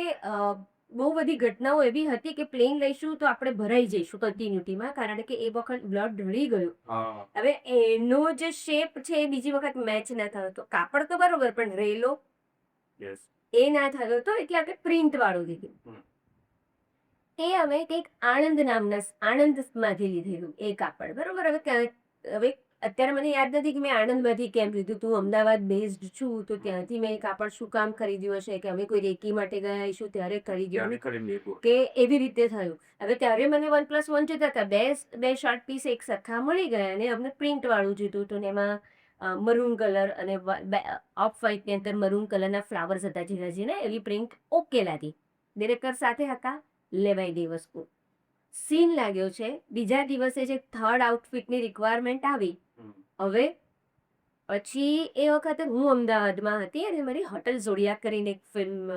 બહુ બધી ઘટનાઓ એવી હતી કે પ્લેન લઈશું તો આપણે ભરાઈ જઈશું કન્ટિન્યુટીમાં, કારણ કે એ વખત બ્લડ ઢળી ગયું. હવે એનો જે શેપ છે એ બીજી વખત મેચ ના થયો, તો કાપડ તો બરોબર પણ રેલો એ ના થયો, તો એટલે આપણે પ્રિન્ટ વાળું લીધું. એ અમે કંઈક આણંદમાંથી લીધેલું એ કાપડ, બરોબર? હવે અત્યારે મને યાદ નથી કે મેં આણંદમાંથી કેમ લીધું તું, અમદાવાદ બેઝડ છું તો ત્યાંથી મેં કાપડ શું કામ ખરીદ્યું હશે, કે અમે કોઈ રેકી માટે ગયા હશું ત્યારે ખરીદ્યું, કે એવી રીતે થયું. હવે ત્યારે મને 1+1 જોતા હતા, બે શોર્ટ પીસ એક સરખા મળી ગયા અને અમને પ્રિન્ટ વાળું જોઈતું હતું ને એમાં મરૂન કલર અને ઓફ વ્હાઇટની અંદર મરૂન કલરના ફ્લાવર્સ હતા ઝીણા ઝીણા, એવી પ્રિન્ટ ઓકે લાગી. ડિરેક્ટર સાથે હતા, લેવાઈ ગઈ વસ્તુ. સીન લાગ્યો છે, બીજા દિવસે જે થર્ડ આઉટફિટની રિક્વાયરમેન્ટ આવી. હવે પછી એ વખતે હું અમદાવાદમાં હતી અને મારી હોટલ ઝોડિયાક કરીને એક ફિલ્મ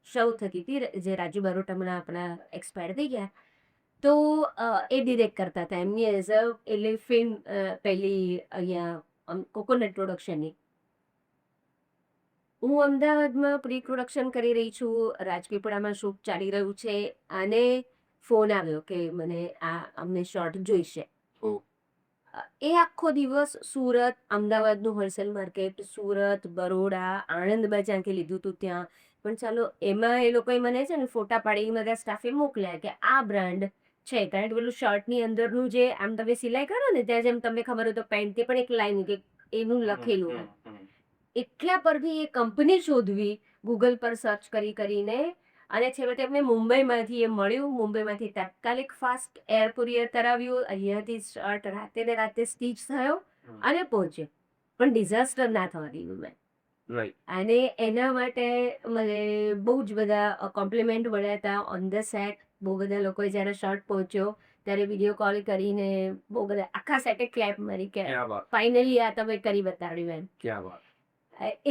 શો થતી હતી, જે રાજુ બારોટ હમણાં આપણા એક્સપાયર થઈ ગયા, તો એ ડિરેક્ટ કરતા હતા. એમની એઝ અ એટલે ફિલ્મ પહેલી અહીંયા કોકોનટ પ્રોડક્શનની. હું અમદાવાદમાં પ્રી પ્રોડક્શન કરી રહી છું, રાજપીપળામાં શૂટ ચાલી રહ્યું છે અને ફોન આવ્યો કે મને અમને શોર્ટ જોઈશે. એ આખો દિવસ સુરત, અમદાવાદનું હોલસેલ માર્કેટ, સુરત, બરોડા, આણંદમાં જ્યાં કે લીધું હતું ત્યાં પણ ચાલો એમાં એ લોકોએ મને છે ને ફોટા પાડી બધા સ્ટાફે મોકલ્યા કે આ બ્રાન્ડ છે. કારણ કે પેલું શર્ટની અંદરનું જે આમ તમે સિલાઈ કરો ને ત્યાં જેમ તમને ખબર હોય તો પેન્ટ પણ એક લાઈન કે એનું લખેલું હોય, એટલા પર બી એ કંપની શોધવી ગૂગલ પર સર્ચ કરીને અને છેવટે અમને મુંબઈમાંથી એ મળ્યું. મુંબઈમાંથી તાત્કાલિક ફાસ્ટ એર કુરિયર કરાવ્યું, અહીંયાથી શર્ટ રાતે ને રાતે સ્ટીચ થયો અને પહોંચ્યો. પણ ડિઝાસ્ટર ના થવા દીધું મેં. અને એના માટે મને બહુ જ બધા કોમ્પ્લિમેન્ટ મળ્યા હતા ઓન ધ સેટ. બહુ બધા લોકોએ જ્યારે શર્ટ પહોંચ્યો ત્યારે વિડીયો કોલ કરીને બહુ બધા આખા સેટે ક્લેપ મારી કે ફાઇનલી આ તમે કરી બતાડ્યું એમ.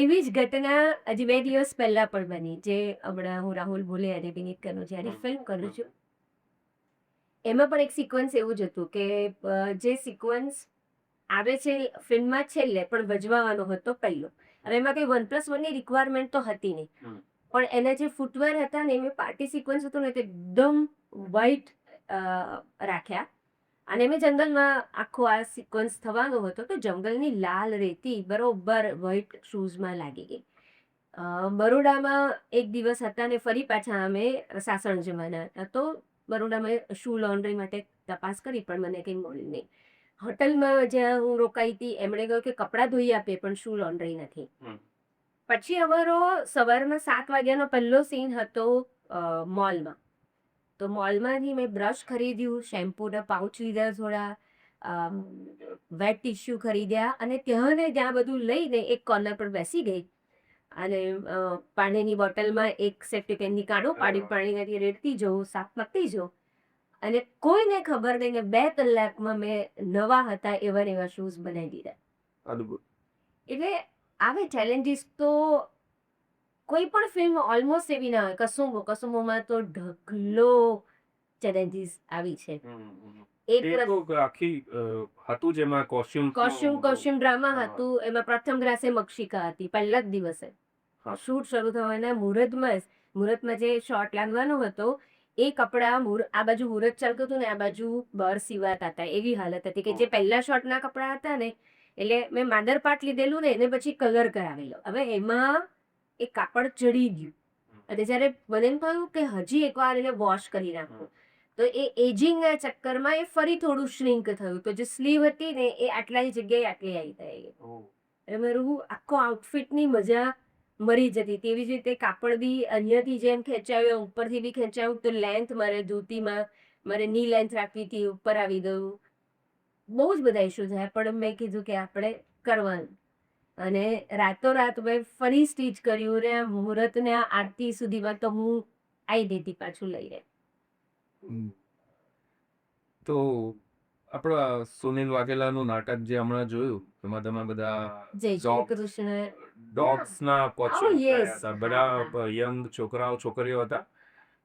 એવી જ ઘટના હજી 2 દિવસ પહેલા પણ બની, જે હમણાં હું રાહુલ ભોલે અને વિનીત કનું જ્યારે ફિલ્મ કરું છું એમાં પણ એક સિક્વન્સ એવું જ હતું કે જે સિક્વન્સ આવે છે ફિલ્મમાં છેલ્લે પણ ભજવાનો હતો પહેલો. હવે એમાં કઈ 1+1ની રિક્વાયરમેન્ટ તો હતી નહીં, પણ એના જે ફૂટવેર હતા ને એમાં પાર્ટી સિક્વન્સ હતું ને તે એકદમ વ્હાઈટ રાખ્યા અને મેં જંગલમાં આખો આ સિક્વન્સ થવાનો હતો તો જંગલની લાલ રેતી બરોબર વ્હાઈટ શૂઝમાં લાગી ગઈ. બરોડામાં એક દિવસ હતા ને ફરી પાછા અમે સાસણ જવાના હતા, તો બરોડામાં શૂ લોન્ડ્રી માટે તપાસ કરી પણ મને કંઈ મળ્યું નહીં. હોટલમાં જ્યાં હું રોકાઈ હતી એમણે કહ્યું કે કપડાં ધોઈ આપે પણ શૂ લોન્ડ્રી નથી. પછી અમારો સવારના 7 વાગ્યાનો પહેલો સીન હતો મોલમાં. તો મોલમાંથી મેં બ્રશ ખરીદ્યું, શેમ્પૂના પાઉચ લીધા, થોડા વેટ ટીશ્યુ ખરીદ્યા અને ત્યાં બધું લઈને એક કોર્નર પર બેસી ગઈ અને પાણીની બોટલમાં એક સેફ્ટી પેનની કાઢો પાડી પાણીમાંથી રેડતી જવું, સાફ કરતી જવું અને કોઈને ખબર નહીં કે 2 કલાકમાં મેં નવા હતા એવા શૂઝ બનાવી દીધા. એટલે આવે ચેલેન્જીસ તો કોઈ પણ ફિલ્મ ઓલમોસ્ટ એવી ના હોય. કસુંબોમાં તો ઢગલો ચેલેન્જીસ આવી છે. કોસ્ટ્યુમ ડ્રામા હતું. એમાં પ્રથમ ગ્રાસે મક્ષિકા હતી પહેલા જ દિવસે. શૂટ શરૂ થવાના મુહૂર્તમાં જે શોટ લાગવાનો હતો એ કપડા આ બાજુ મુહૂર્ત ચાલતું હતું ને આ બાજુ બહાર સીવાતા હતા, એવી હાલત હતી કે જે પહેલા શોટના કપડા હતા ને એટલે મેં માદર પાટ લીધેલું ને એને પછી કલર કરાવેલો. હવે એમાં એ કાપડ ચડી ગયું અને જયારે મને એમ થયું કે હજી એકવાર એને વોશ કરી નાખું તો એ એજિંગના ચક્કરમાં એ ફરી થોડું શ્રિંક થયું. તો જે સ્લીવ હતી ને એ આટલાની જગ્યાએ આટલી આવી થઈ. એટલે મારું આખો આઉટફિટની મજા મરી જતી. તેવી જ રીતે કાપડ બી અહીંયાથી જેમ ખેંચાયું ઉપરથી બી ખેંચાયું તો લેન્થ મારે ધોતીમાં મારે ની લેન્થ રાખવી હતી, ઉપર આવી ગયું. બહુ જ બધા ઇસ્યુ થયા પણ મેં કીધું કે આપણે કરવાનું અને રાતોરાત મેં ફરી સ્ટીચ કર્યું ને મુહૂર્તને આરતી સુધીમાં તો હું આવી દીધી પાછું લઈને. તો આપણા સુનિલ વાઘેલાનું નાટક જે હમણાં જોયું એમાં તમે બધા જય શ્રી કૃષ્ણ ડોગ્સના કોસ્ચ્યુમ હતા, બધા યંગ છોકરાઓ છોકરીઓ હતા,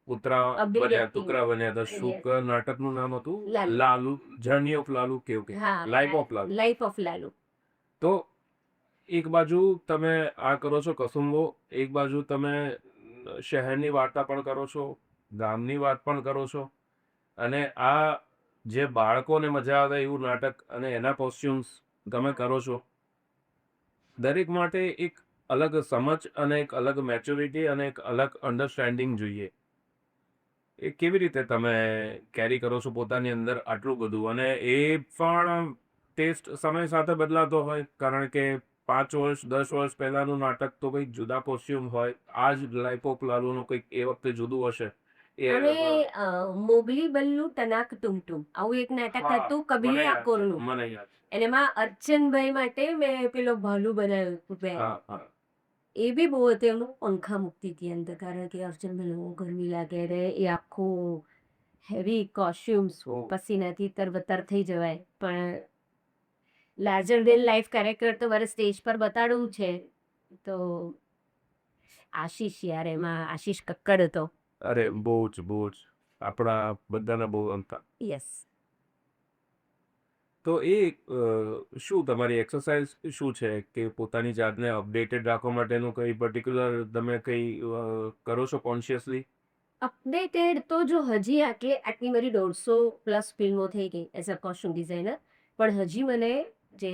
કૂતરા બન્યા હતા. શું નાટકનું નામ હતું? લાલુ, જર્ની ઓફ લાલુ કેવું કે લાઈફ ઓફ લાલુ. તો એક બાજુ તમે આ કરો છો કસુંબો, એક બાજુ તમે શહેરની વાર્તા પણ કરો છો, ગામની વાત પણ કરો છો અને આ જે બાળકોને મજા આવે એવું નાટક અને એના કોસ્ચ્યુમ્સ તમે કરો છો. દરેક માટે એક અલગ સમજ અને એક અલગ મેચ્યોરિટી અને એક અલગ અન્ડરસ્ટેન્ડિંગ જોઈએ. એ કેવી રીતે તમે કેરી કરો છો પોતાની અંદર આટલું બધું? અને એ પણ ટેસ્ટ સમય સાથે બદલાતો હોય, કારણ કે 5 વર્ષ 10 વર્ષ પહેલાનું નાટક તો કંઈક જુદા કોસ્ટ્યુમ હોય, આ જ લાઈફ ઓફ લાલુનું કંઈક એ વખતે જુદું હશે. અને મોગલી બલ્લુ તનાક ટુમટુમ આવું એક નાટક હતું કબીર ઠાકોરનું, મને યાદ છે. અને એમાં અર્ચનભાઈ માટે મેં પેલો ભાલુ બનાવ્યું હતું પહેલ. હા હા એ બી બહુ હતું, એમનું પંખા મૂકતી હતી અંદર, કારણ કે અર્ચનભાઈ બહુ ગરમી લાગે રે, એ આખું હેવી કોસ્ટ્યુમ્સ, ઓહ. પસીનાથી તરબતર થઈ જવાય, પણ લાર્જર દેન લાઈફ કેરેક્ટર તો મારે સ્ટેજ પર બતાડવું છે. તો આશીષ, યાર એમાં આશીષ કક્કડ હતો. અરે બહુ જ આપણા બધાના બહુ અમતા. યસ. તો એ શું તમારી એક્સરસાઇઝ શું છે કે પોતાની જાતને અપડેટેડ રાખવા માટેનું કંઈ પર્ટિક્યુલર તમે કંઈ કરો છો કોન્શિયસલી? અપડેટેડ તો જો હજી આટલી મારી 150+ ફિલ્મો થઈ ગઈ એઝ અ કોસ્ટ્યુમ ડિઝાઇનર, પણ હજી મને જે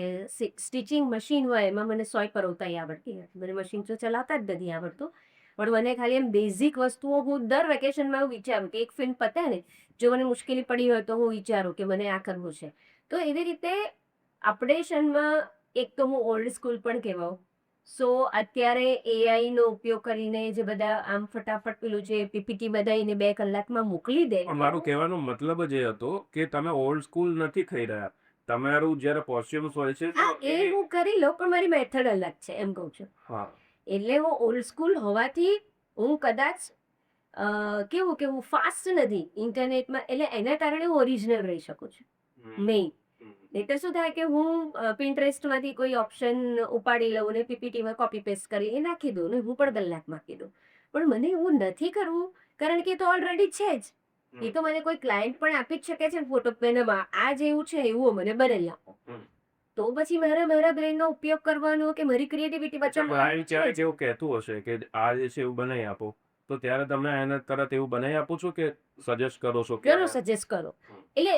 સ્ટિચિંગ મશીન હોય એમાં મને સોય પરવતા આવડતી નથી. મને મશીન તો ચલાવતા જ નથી આવડતું, પણ મને ખાલી એમ બેઝિક વસ્તુઓ હું દર વેકેશનમાં એવું વિચારું કે એક ફિલ્મ પતે ને, જો મને મુશ્કેલી પડી હોય તો હું વિચારું કે મને આ કરવું છે. તો એવી રીતે અપડેશનમાં એક તો હું ઓલ્ડ સ્કૂલ પણ કહેવાઉં. સો અત્યારે એઆઈનો ઉપયોગ કરીને જે બધા આમ ફટાફટ પેલું જે પીપીટી બનાવીને 2 કલાકમાં મોકલી દે. પણ મારું કહેવાનો મતલબ જ એ હતો કે તમે ઓલ્ડ સ્કૂલ નથી થઈ રહ્યા. તમારું જ્યારે કોસ્ટ્યુમ્સ હોય છે હા, એ હું કરી લઉં, પણ મારી મેથડ અલગ છે એમ કહું છું. હા એટલે હું ઓલ્ડ સ્કૂલ હોવાથી હું કદાચ કેવું કે હું ફાસ્ટ નથી ઇન્ટરનેટમાં, એટલે એના કારણે હું ઓરિજિનલ રહી શકું છું મેઇન. નહીં તો શું થાય કે હું પિન્ટરેસ્ટમાંથી કોઈ ઓપ્શન ઉપાડી લઉં ને પીપીટીમાં કોપી પેસ્ટ કરી એ નાખી દઉં ને હું પણ કલાકમાં આપી દઉં. પણ મને એવું નથી કરવું, કારણ કે એ તો ઓલરેડી છે જ. એ તો મને કોઈ ક્લાયન્ટ પણ આપી જ શકે છે ને ફોટો પેનમાં આ જેવું છે એવું મને બનાવી આપો. તો પછી મારા બ્રેનનો ઉપયોગ કરવાનો કે મારી ક્રિએટિવિટી ક્લાયન્ટ જેવું કહેતું હશે કે આ જે છે એવું બનાવી આપો, તો ત્યારે તમે એને તરત એવું બનાવી આપો છો કે સજેસ્ટ કરો છો કે સજેસ્ટ કરો? એટલે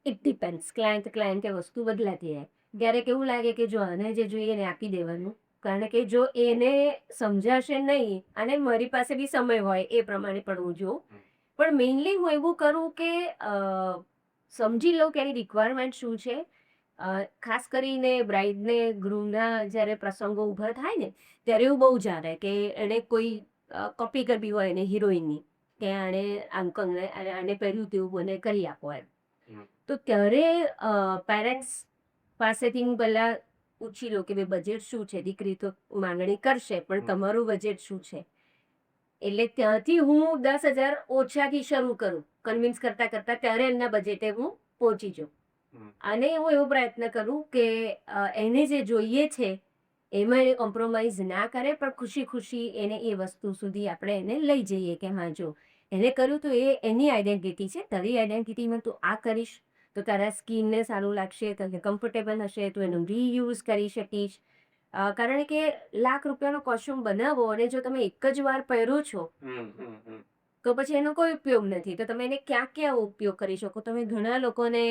ઇટ ડિપેન્ડ્સ, ક્લાયન્ટ વસ્તુ બદલાતી હોય. ક્યારેક એવું લાગે કે જો આને જે જોઈએ એને આપી દેવાનું, કારણ કે જો એને સમજાશે નહીં અને મારી પાસે બી સમય હોય એ પ્રમાણે પણ હું જોઉં. પણ મેઇનલી હું એવું કરું કે સમજી લઉં કે એની રિક્વાયરમેન્ટ શું છે. ખાસ કરીને બ્રાઇડને ગ્રૂમના જ્યારે પ્રસંગો ઊભા થાય ને ત્યારે એવું બહુ જાણે કે એણે કોઈ કોપી કરવી હોય એને હિરોઈનની, કે આણે અંકલને આને પહેર્યું તેવું મને કરી આપો એમ. તો ત્યારે પેરેન્ટ્સ પાસેથી હું પહેલાં પૂછી લઉં કે ભાઈ બજેટ શું છે. દીકરી તો માંગણી કરશે પણ તમારું બજેટ શું છે. એટલે ત્યાંથી હું 10,000 ઓછાથી શરૂ કરું કન્વિન્સ કરતા ત્યારે એમના બજેટે હું પહોંચી જાઉં. અને હું એવો પ્રયત્ન કરું કે એને જે જોઈએ છે એમાં એને કોમ્પ્રોમાઇઝ ના કરે, પણ ખુશી ખુશી એને એ વસ્તુ સુધી આપણે એને લઈ જઈએ કે હા જો એને કર્યું તો એ એની આઈડેન્ટિટી છે, તારી આઈડેન્ટિટીમાં તું આ કરીશ તો તારા સ્કિનને સારું લાગશે, તને કમ્ફર્ટેબલ હશે, તું એનું રીયુઝ કરી શકીશ. કારણ કે ₹1,00,000નો કોસ્ટ્યુમ બનાવો અને જો તમે એક જ વાર પહેરો છો તો પછી એનો કોઈ ઉપયોગ નથી. તો તમે એને ક્યાં ક્યાં ઉપયોગ કરી શકો? તમે ઘણા લોકોને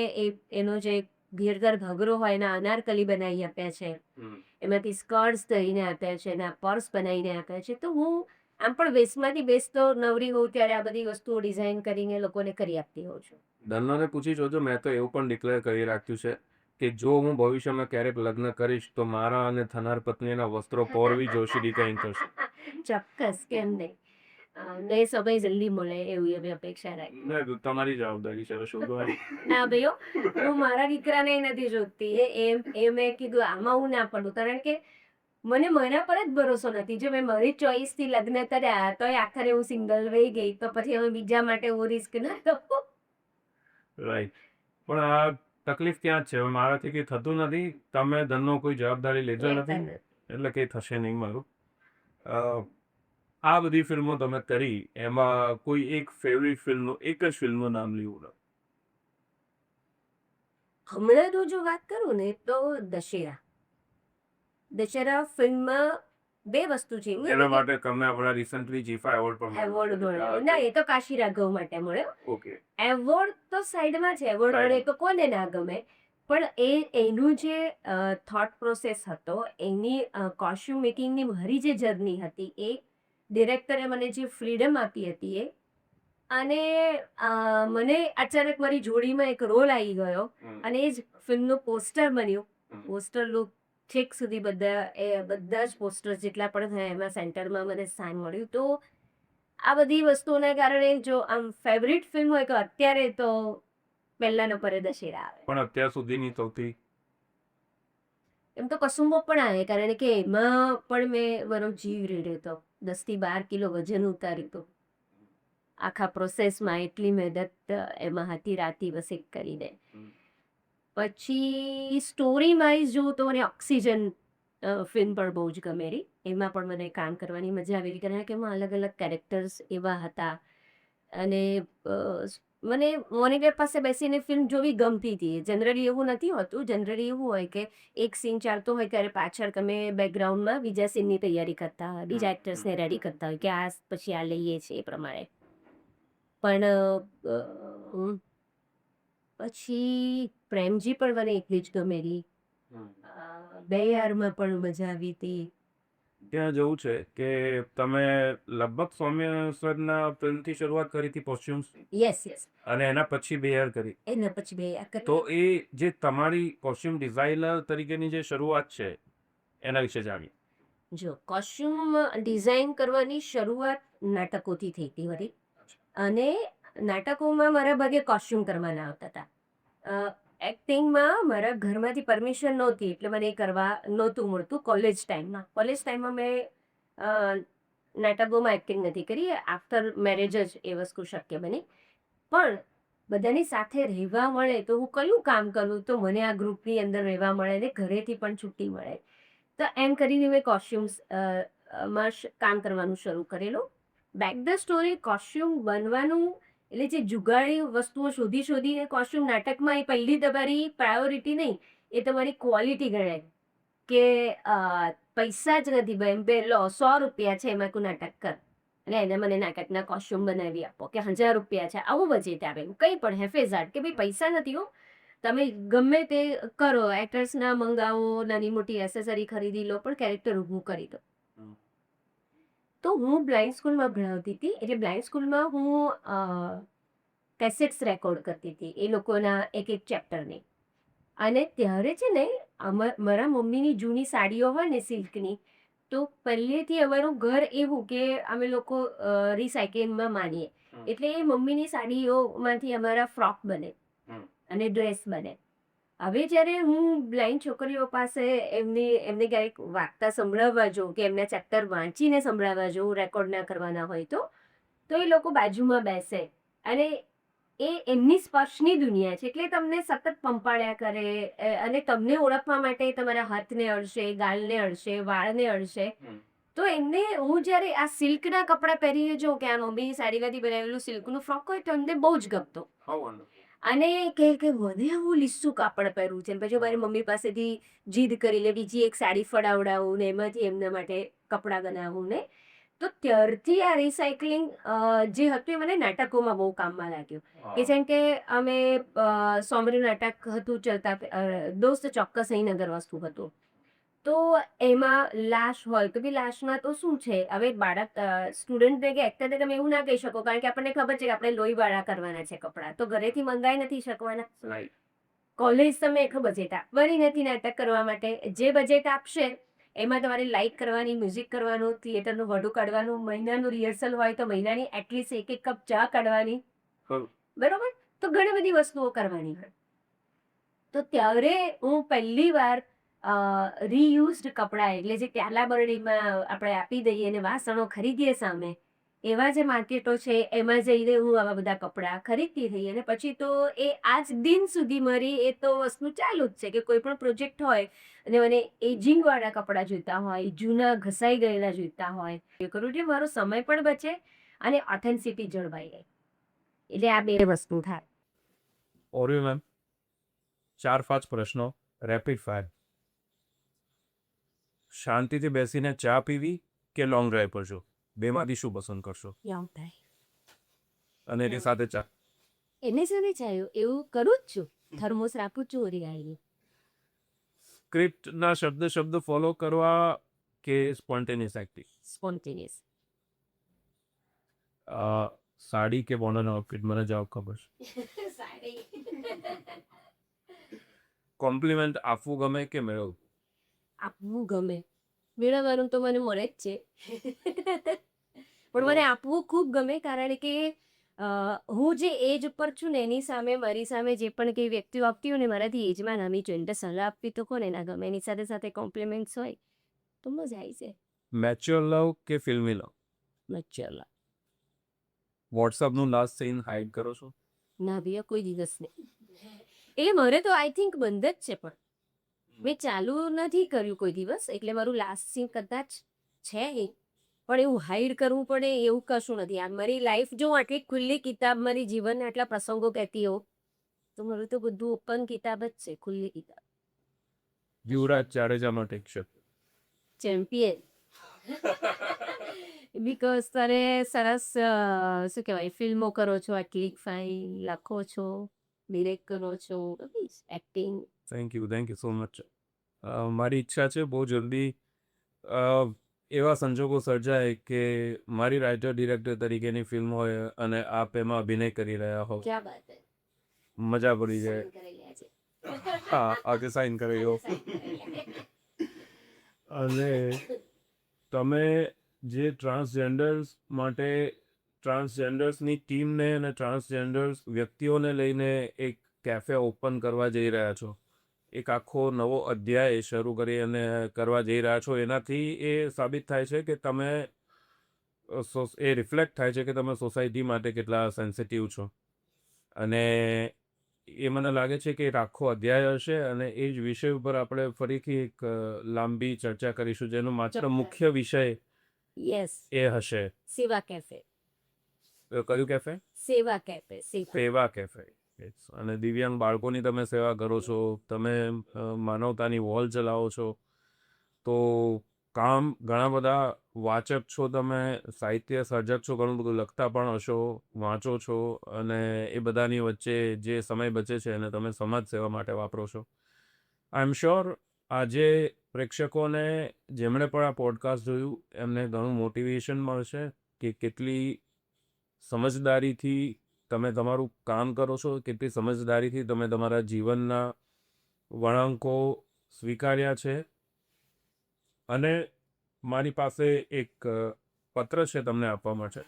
એનો જે ઘેરઘર ઘાઘરો હોય એના અનારકલી બનાવી આપ્યા છે, એમાંથી સ્કર્ટ્સ દઈને આપ્યા છે, એના પર્સ બનાવીને આપ્યા છે. તો હું આમ પણ બેસ્ટમાંથી બેસ્ટ તો નવરી હોઉં ત્યારે આ બધી વસ્તુઓ ડિઝાઇન કરીને લોકોને કરી આપતી હોઉં છું. ધનોને પૂછી જોજો. મેં તો એવું પણ ડિક્લેર કરી રાખ્યું છે કે જો હું ભવિષ્યમાં ક્યારેક લગ્ન કરીશ તો મારા અને થનાર પત્નીના વસ્ત્રો પોરવી જોશી ડિઝાઇન થશે. ચોક્કસ, કેમ નહીં. ને સમય જલ્દી મળે એવી અમે અપેક્ષા રાખીએ. તમારી જવાબદારી છે શોધવાની. ના ભાઈઓ, હું મારા દીકરાને નથી શોધતી. એ મેં કીધું આમાં હું ના પડું, કારણ કે મને મારા પર જ ભરોસો નથી. જો મેં મારી ચોઈસથી લગ્ન કર્યા તો આખરે હું સિંગલ રહી ગઈ તો પછી હવે બીજા માટે હું રિસ્ક ના લઉં. રાઈટ. પણ આ તકલીફ ક્યાં જ છે, મારાથી કંઈ થતું નથી. તમે ધનનો કોઈ જવાબદારી લીધો નથી એટલે કંઈ થશે નહીં મારું. આ બધી ફિલ્મો તમે કરી, એમાં કોઈ એક ફેવરિટ ફિલ્મનું એક જ ફિલ્મનું નામ લીધું? હમણાંનું જો વાત કરું ને તો દશેરા ફિલ્મમાં 2 વસ્તુ છે. એના માટે તમને હમણાં રિસન્ટલી જીફા એવોર્ડ પણ એવોર્ડ મળ્યો. ના, એ તો કાશી રાઘવ માટે મળ્યો. ઓકે. એવોર્ડ તો સાઈડમાં છે, એવોર્ડ મળે તો કોને ના ગમે, પણ એનું જે થોટ પ્રોસેસ હતો, એની કોસ્ટ્યુમ મેકિંગની મારી જે જર્ની હતી, એ ડિરેક્ટરે મને જે ફ્રીડમ આપી હતી અને મને અચાનક મારી જોડીમાં એક રોલ આવી ગયો અને એ જ ફિલ્મનું પોસ્ટર બન્યું. પોસ્ટર લુક છેક સુધી બધા જ પોસ્ટર્સ જેટલા પણ થયા એમાં સેન્ટરમાં મને સ્થાન મળ્યું. તો આ બધી વસ્તુઓના કારણે જો આમ ફેવરિટ ફિલ્મ હોય તો અત્યારે તો પહેલા નંબરે દશેરા આવે. પણ અત્યાર સુધીની સૌથી એમ તો કસુંબો પણ આવે કારણ કે એમાં પણ મેં મારો જીવ રેડ્યો હતો. 10 થી 12 કિલો વજન ઉતાર્યું હતું. આખા પ્રોસેસમાં એટલી મહેનત એમાં હતી રાત દિવસ એક કરીને. પછી સ્ટોરી વાઇઝ જોઉં તો મને ઓક્સિજન ફિલ્મ પણ બહુ જ ગમેરી. એમાં પણ મને કામ કરવાની મજા આવેલી કારણ કે એમાં અલગ અલગ કેરેક્ટર્સ એવા હતા અને મને મોનિટર પાસે બેસીને ફિલ્મ જોવી ગમતી હતી. જનરલી એવું નથી હોતું. જનરલી એવું હોય કે એક સીન ચાલતો હોય ત્યારે પાછળ તમે બેકગ્રાઉન્ડમાં બીજા સીનની તૈયારી કરતા હોય, બીજા એક્ટર્સને રેડી કરતા હોય કે આ પછી આ લઈએ છીએ એ પ્રમાણે. પણ પછી પ્રેમજી પણ મને એટલી જ ગમેલી. બે યારમાં પણ મજા આવી હતી. ત્યાં જવું છે કે તમે લગભગ સૌમ્ય સરના ફિલ્મથી શરૂઆત કરી હતી કોસ્ચ્યુમ્સ યસ અને એના પછી બેયર કરી. એના પછી બે યાર તો એ જે તમારી કોસ્ચ્યુમ ડિઝાઇનર તરીકેની જે શરૂઆત છે એના વિશે જાણીએ. જો કોસ્ચ્યુમ ડિઝાઇન કરવાની શરૂઆત નાટકોથી થઈ હતી વળી. અને નાટકોમાં મારા ભાગે કોસ્ચ્યુમ કરવાના આવતા હતા. એક્ટિંગમાં મારા ઘરમાંથી પરમિશન નહોતી એટલે મને એ કરવા નહોતું મળતું કોલેજ ટાઈમમાં મેં નાટકોમાં એક્ટિંગ નથી કરી. આફ્ટર મેરેજ જ એ વસ્તુ શક્ય બની. પણ બધાની સાથે રહેવા મળે તો હું કયું કામ કરું તો મને આ ગ્રુપની અંદર રહેવા મળે ને ઘરેથી પણ છુટ્ટી મળે. તો એમ કરીને મેં કોસ્ચ્યુમ્સ માં કામ કરવાનું શરૂ કરેલું. બેક ધ સ્ટોરી કોસ્ચ્યુમ બનવાનું એટલે જે જુગાડી વસ્તુઓ શોધીને કોસ્ચ્યુમ નાટકમાં એ પહેલી તમારી પ્રાયોરિટી નહીં, એ તમારી ક્વોલિટી ગણાય કે પૈસા જ નથી ભાઈ બે લો 100 રૂપિયા છે એમાં તું નાટક કર અને એને મને નાટકના કોસ્ચ્યુમ બનાવી આપો કે 1000 રૂપિયા છે આવું બજેટ આવે કંઈ પણ હેફેઝાટ કે ભાઈ પૈસા નથી હો, તમે ગમે તે કરો, એક્ટર્સના મંગાવો, નાની મોટી એસેસરી ખરીદી લો પણ કેરેક્ટર ઊભું કરી દો. તો હું બ્લાઇન્ડ સ્કૂલમાં ભણાવતી હતી એટલે બ્લાઇન્ડ સ્કૂલમાં હું કેસેટ્સ રેકોર્ડ કરતી હતી એ લોકોના એક ચેપ્ટરની. અને ત્યારે છે ને મારા મમ્મીની જૂની સાડીઓ હોય ને સિલ્કની, તો પહેલેથી અમારું ઘર એવું કે અમે લોકો રિસાયકલિંગમાં માનીએ એટલે એ મમ્મીની સાડીઓમાંથી અમારા ફ્રોક બને અને ડ્રેસ બને. હવે જ્યારે હું બ્લાઇન્ડ છોકરીઓ પાસે એમને ક્યારેક વાર્તા સંભળાવવા જાઉં કે એમના ચેપ્ટર વાંચીને સંભળાવવા જાઉં, રેકોર્ડ ના કરવાના હોય તો એ લોકો બાજુમાં બેસે અને એ એમની સ્પર્શની દુનિયા છે એટલે તમને સતત પંપાળ્યા કરે અને તમને ઓળખવા માટે તમારા હાથને અડશે, ગાલને અડશે, વાળને અડશે. તો એમને હું જ્યારે આ સિલ્કના કપડાં પહેરીને જોઉં કે આ મમ્મીની સાડીમાંથી બનાવેલું સિલ્કનું ફ્રોક હોય તો એમને બહુ જ ગમતો. અને કે મને આવું લીસું કાપડ પહેરવું છે પછી મારી મમ્મી પાસેથી જીદ કરી લે બીજી એક સાડી ફડાવડાવું ને એમાંથી એમના માટે કપડાં બનાવું ને. તો ત્યારથી આ રિસાયકલિંગ જે હતું એ મને નાટકોમાં બહુ કામમાં લાગ્યું કે જેમ કે અમે સોમરી નાટક હતું ચલતા દોસ્ત ચોક્કસ અહીં નગર વસ્તુ હતું તો એમાં લાશ હોય તો બી લાશમાં તો શું છે હવે બાળક સ્ટુડન્ટને કે એક્ટરને તમે એવું ના કહી શકો કારણ કે આપણને ખબર છે કે આપણે લોહીવાળા કરવાના છે કપડાં તો ઘરેથી મંગાઈ નથી શકવાના. કોલેજ તમે એટલું બજેટ આપવાની નથી નાટક કરવા માટે. જે બજેટ આપશે એમાં તમારે લાઇટ કરવાની, મ્યુઝિક કરવાનું, થિયેટરનું વડું કાઢવાનું, મહિનાનું રિહર્સલ હોય તો મહિનાની એટલીસ્ટ એક કપ ચા કાઢવાની, બરોબર, તો ઘણી બધી વસ્તુઓ કરવાની હોય. તો ત્યારે હું પહેલી વાર રીયુઝડ કપડાં એટલે જે પ્યાલા બરણીમાં આપણે આપી દઈએ અને વાસણો ખરીદીએ સામે એવા જે માર્કેટો છે એમાં જઈને હું આવા બધા કપડાં ખરીદતી થઈ અને પછી તો એ આજ દિન સુધી મારી એ તો વસ્તુ ચાલુ જ છે કે કોઈ પણ પ્રોજેક્ટ હોય અને મને એજિંગવાળા કપડાં જોઈતા હોય, જૂના ઘસાઈ ગયેલા જોઈતા હોય એ કરું એટલે મારો સમય પણ બચે અને ઓથેન્ટિસિટી જળવાઈ રહે. એટલે આ બે વસ્તુ થાય. ઓરિયો મેમ, 4-5 પ્રશ્નો રેપિડ ફાયર. શાંતિથી બેસીને ચા પીવી કે લોંગ ડ્રાઈવ પર જો, બેમાંથી શું પસંદ કરશો? Long drive. અને એની સાથે ચા? એની સાથે ચાયો એવું કરું જ છું, થર્મોસ રાખું છું ઓરિયાળી. સ્ક્રિપ્ટના શબ્દ ફોલો કરવા કે સ્પોન્ટેનિયસ એક્ટિંગ? સ્પોન્ટેનિયસ. સાડી કે મોડર્ન આઉટફિટ? મને જવાબ ખબર છે. કોમ્પ્લિમેન્ટ આપવું ગમે કે મેળવવું? આપવું ગમે. મેળવવાનું તો મને મળે જ છે. પણ મને આપવું ખૂબ ગમે, કારણ કે હું જે એજ ઉપર છું ને એની સામે મારી સામે જે પણ કઈ વ્યક્તિઓ આપતી હોય ને મારાથી એજમાં નાની જોઈએ, એટલે સલાહ આપવી તો કોને ના ગમે, એની સાથે સાથે કોમ્પ્લિમેન્ટ્સ હોય તો મજા આવી જાય. મેચ્યોર લવ કે ફિલ્મી લવ? મચેલા વોટ્સઅપનું લાસ્ટ સીન હાઇડ કરો છો? ના ભૈયા, કોઈ દિવસ નહીં. એટલે મારે તો આઈ થિંક બંધ જ છે, પણ મેં ચાલુ નથી કર્યું કોઈ દિવસ, એટલે મારું લાસ્ટ સીન કદાચ છે એ, પણ એવું હાઈડ કરવું પડે એવું કશું નથી. આ મારી લાઈફ જો હું આટલી ખુલ્લી કિતાબ, મારી જીવનના આટલા પ્રસંગો કહેતી હોઉં તો મારું તો બધું ઓપન કિતાબ જ છે, ખુલ્લી કિતાબ. યુવરાજ જાડેજાનો ટેક શો. ચેમ્પિયન. બિકોઝ તારે સરસ શું કહેવાય, ફિલ્મો કરો છો, આટલી ફાઇન લખો છો, ડિરેક્ટ કરો છો, acting. Thank you so much. મારી ઈચ્છા છે બહુ જલ્દી એવા સંજોગો સર્જાય કે મારી રાઇટર ડિરેક્ટર તરીકેની ફિલ્મ હોય અને આપ એમાં અભિનય કરી રહ્યા હો. ક્યાં બાત હે. મજા પડી જાય. સાઈન કરી લે છે. હા, આગે સાઇન કરી લો. અને તમે જે ટ્રાન્સજેન્ડર્સ માટે, ટ્રાન્સજેન્ડર્સની ટીમને અને ટ્રાન્સજેન્ડર્સ વ્યક્તિઓને લઈને એક કેફે ઓપન કરવા જઈ રહ્યા છો, એક આખો નવો અધ્યાય શરૂ કરી અને કરવા જઈ રહ્યા છો, એનાથી એ સાબિત થાય છે કે તમે એ રિફ્લેક્ટ થાય છે કે તમે સોસાયટી માટે કેટલા સેન્સિટિવ છો. અને એ મને લાગે છે કે એક આખો અધ્યાય હશે અને એ જ વિષય ઉપર આપણે ફરીથી એક લાંબી ચર્ચા કરીશું, જેનો માત્ર મુખ્ય વિષય યસ, એ હશે. સેવા કેફે. કયું કેફે? સેવા કેફે. સેવા કેફે. અને દિવ્યાંગ બાળકોની તમે સેવા કરો છો, તમે માનવતાની વોલ ચલાવો છો, તો કામ ઘણા બધા વાચક છો, તમે સાહિત્ય સર્જક છો, ઘણું બધું લખતા પણ હશો, વાંચો છો, અને એ બધાની વચ્ચે જે સમય બચે છે એને તમે સમાજ સેવા માટે વાપરો છો. આઈ એમ શ્યોર આજે પ્રેક્ષકોને, જેમણે પણ આ પોડકાસ્ટ જોયું, એમને ઘણું મોટિવેશન મળશે કે કેટલી સમજદારીથી તમે તમારું કામ કરો છો, કેટલી સમજદારીથી તમે તમારા જીવનના વળાંકો સ્વીકાર્યા છે. અને મારી પાસે એક પત્ર છે તમને આપવા માટે.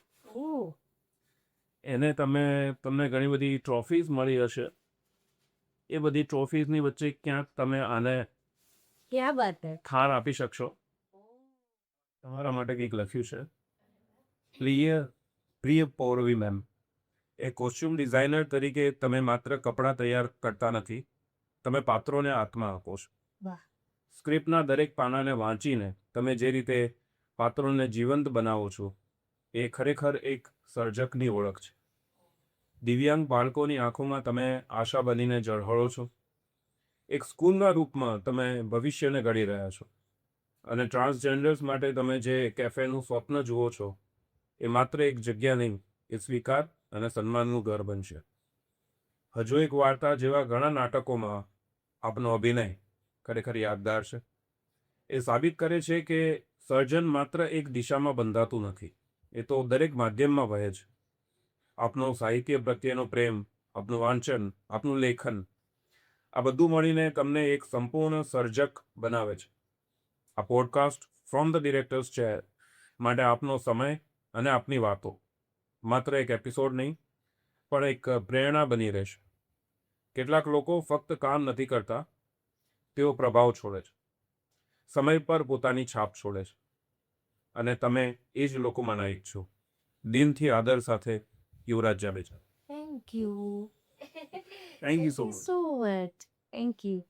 એને તમને ઘણી બધી ટ્રોફીઝ મળી હશે, એ બધી ટ્રોફીઝની વચ્ચે ક્યાંક તમે આને ક્યાં બાત હે, ખાર આપી શકશો. તમારા માટે કંઈક લખ્યું છે. પ્રિય પૌરવી મેમ, એ કોસ્ચ્યુમ ડિઝાઇનર તરીકે તમે માત્ર કપડાં તૈયાર કરતા નથી, તમે પાત્રોને આત્મા આપો છો. વાહ. સ્ક્રિપ્ટના દરેક પાનાને વાંચીને તમે જે રીતે પાત્રોને જીવંત બનાવો છો, એ ખરેખર એક સર્જકની ઓળખ છે. દિવ્યાંગ બાળકોની આંખોમાં તમે આશા બનીને ઝળહળો છો. એક સ્કૂલના રૂપમાં તમે ભવિષ્યને ઘડી રહ્યા છો. અને ટ્રાન્સજેન્ડર્સ માટે તમે જે કેફેનું સ્વપ્ન જુઓ છો, એ માત્ર એક જગ્યા નહીં, એ સ્વીકાર અને સન્માનનું ઘર બનશે. હજુ એક વાર્તા જેવા ઘણા નાટકોમાં આપનો અભિનય ખરેખર યાદગાર છે. એ સાબિત કરે છે કે સર્જન માત્ર એક દિશામાં બંધાતું નથી, એ તો દરેક માધ્યમમાં વહે છે. આપનો સાહિત્ય પ્રત્યેનો પ્રેમ, આપનું વાંચન, આપનું લેખન, આ બધું મળીને તમને એક સંપૂર્ણ સર્જક બનાવે છે. આ podcast from the directors chair માટે આપનો સમય અને આપની વાતો માત્ર એક એપિસોડ નહીં, પણ એક પ્રેરણા બની રહેશે. કેટલાક લોકો ફક્ત કામ નથી કરતા, તેઓ પ્રભાવ છોડે છે, સમય પર પોતાની છાપ છોડે છે, અને તમે એ જ લોકોમાંના એક છો. દિનથી આદર સાથે, Yuvraj Jadeja. Thank you. Thank you so much. So much. Thank you.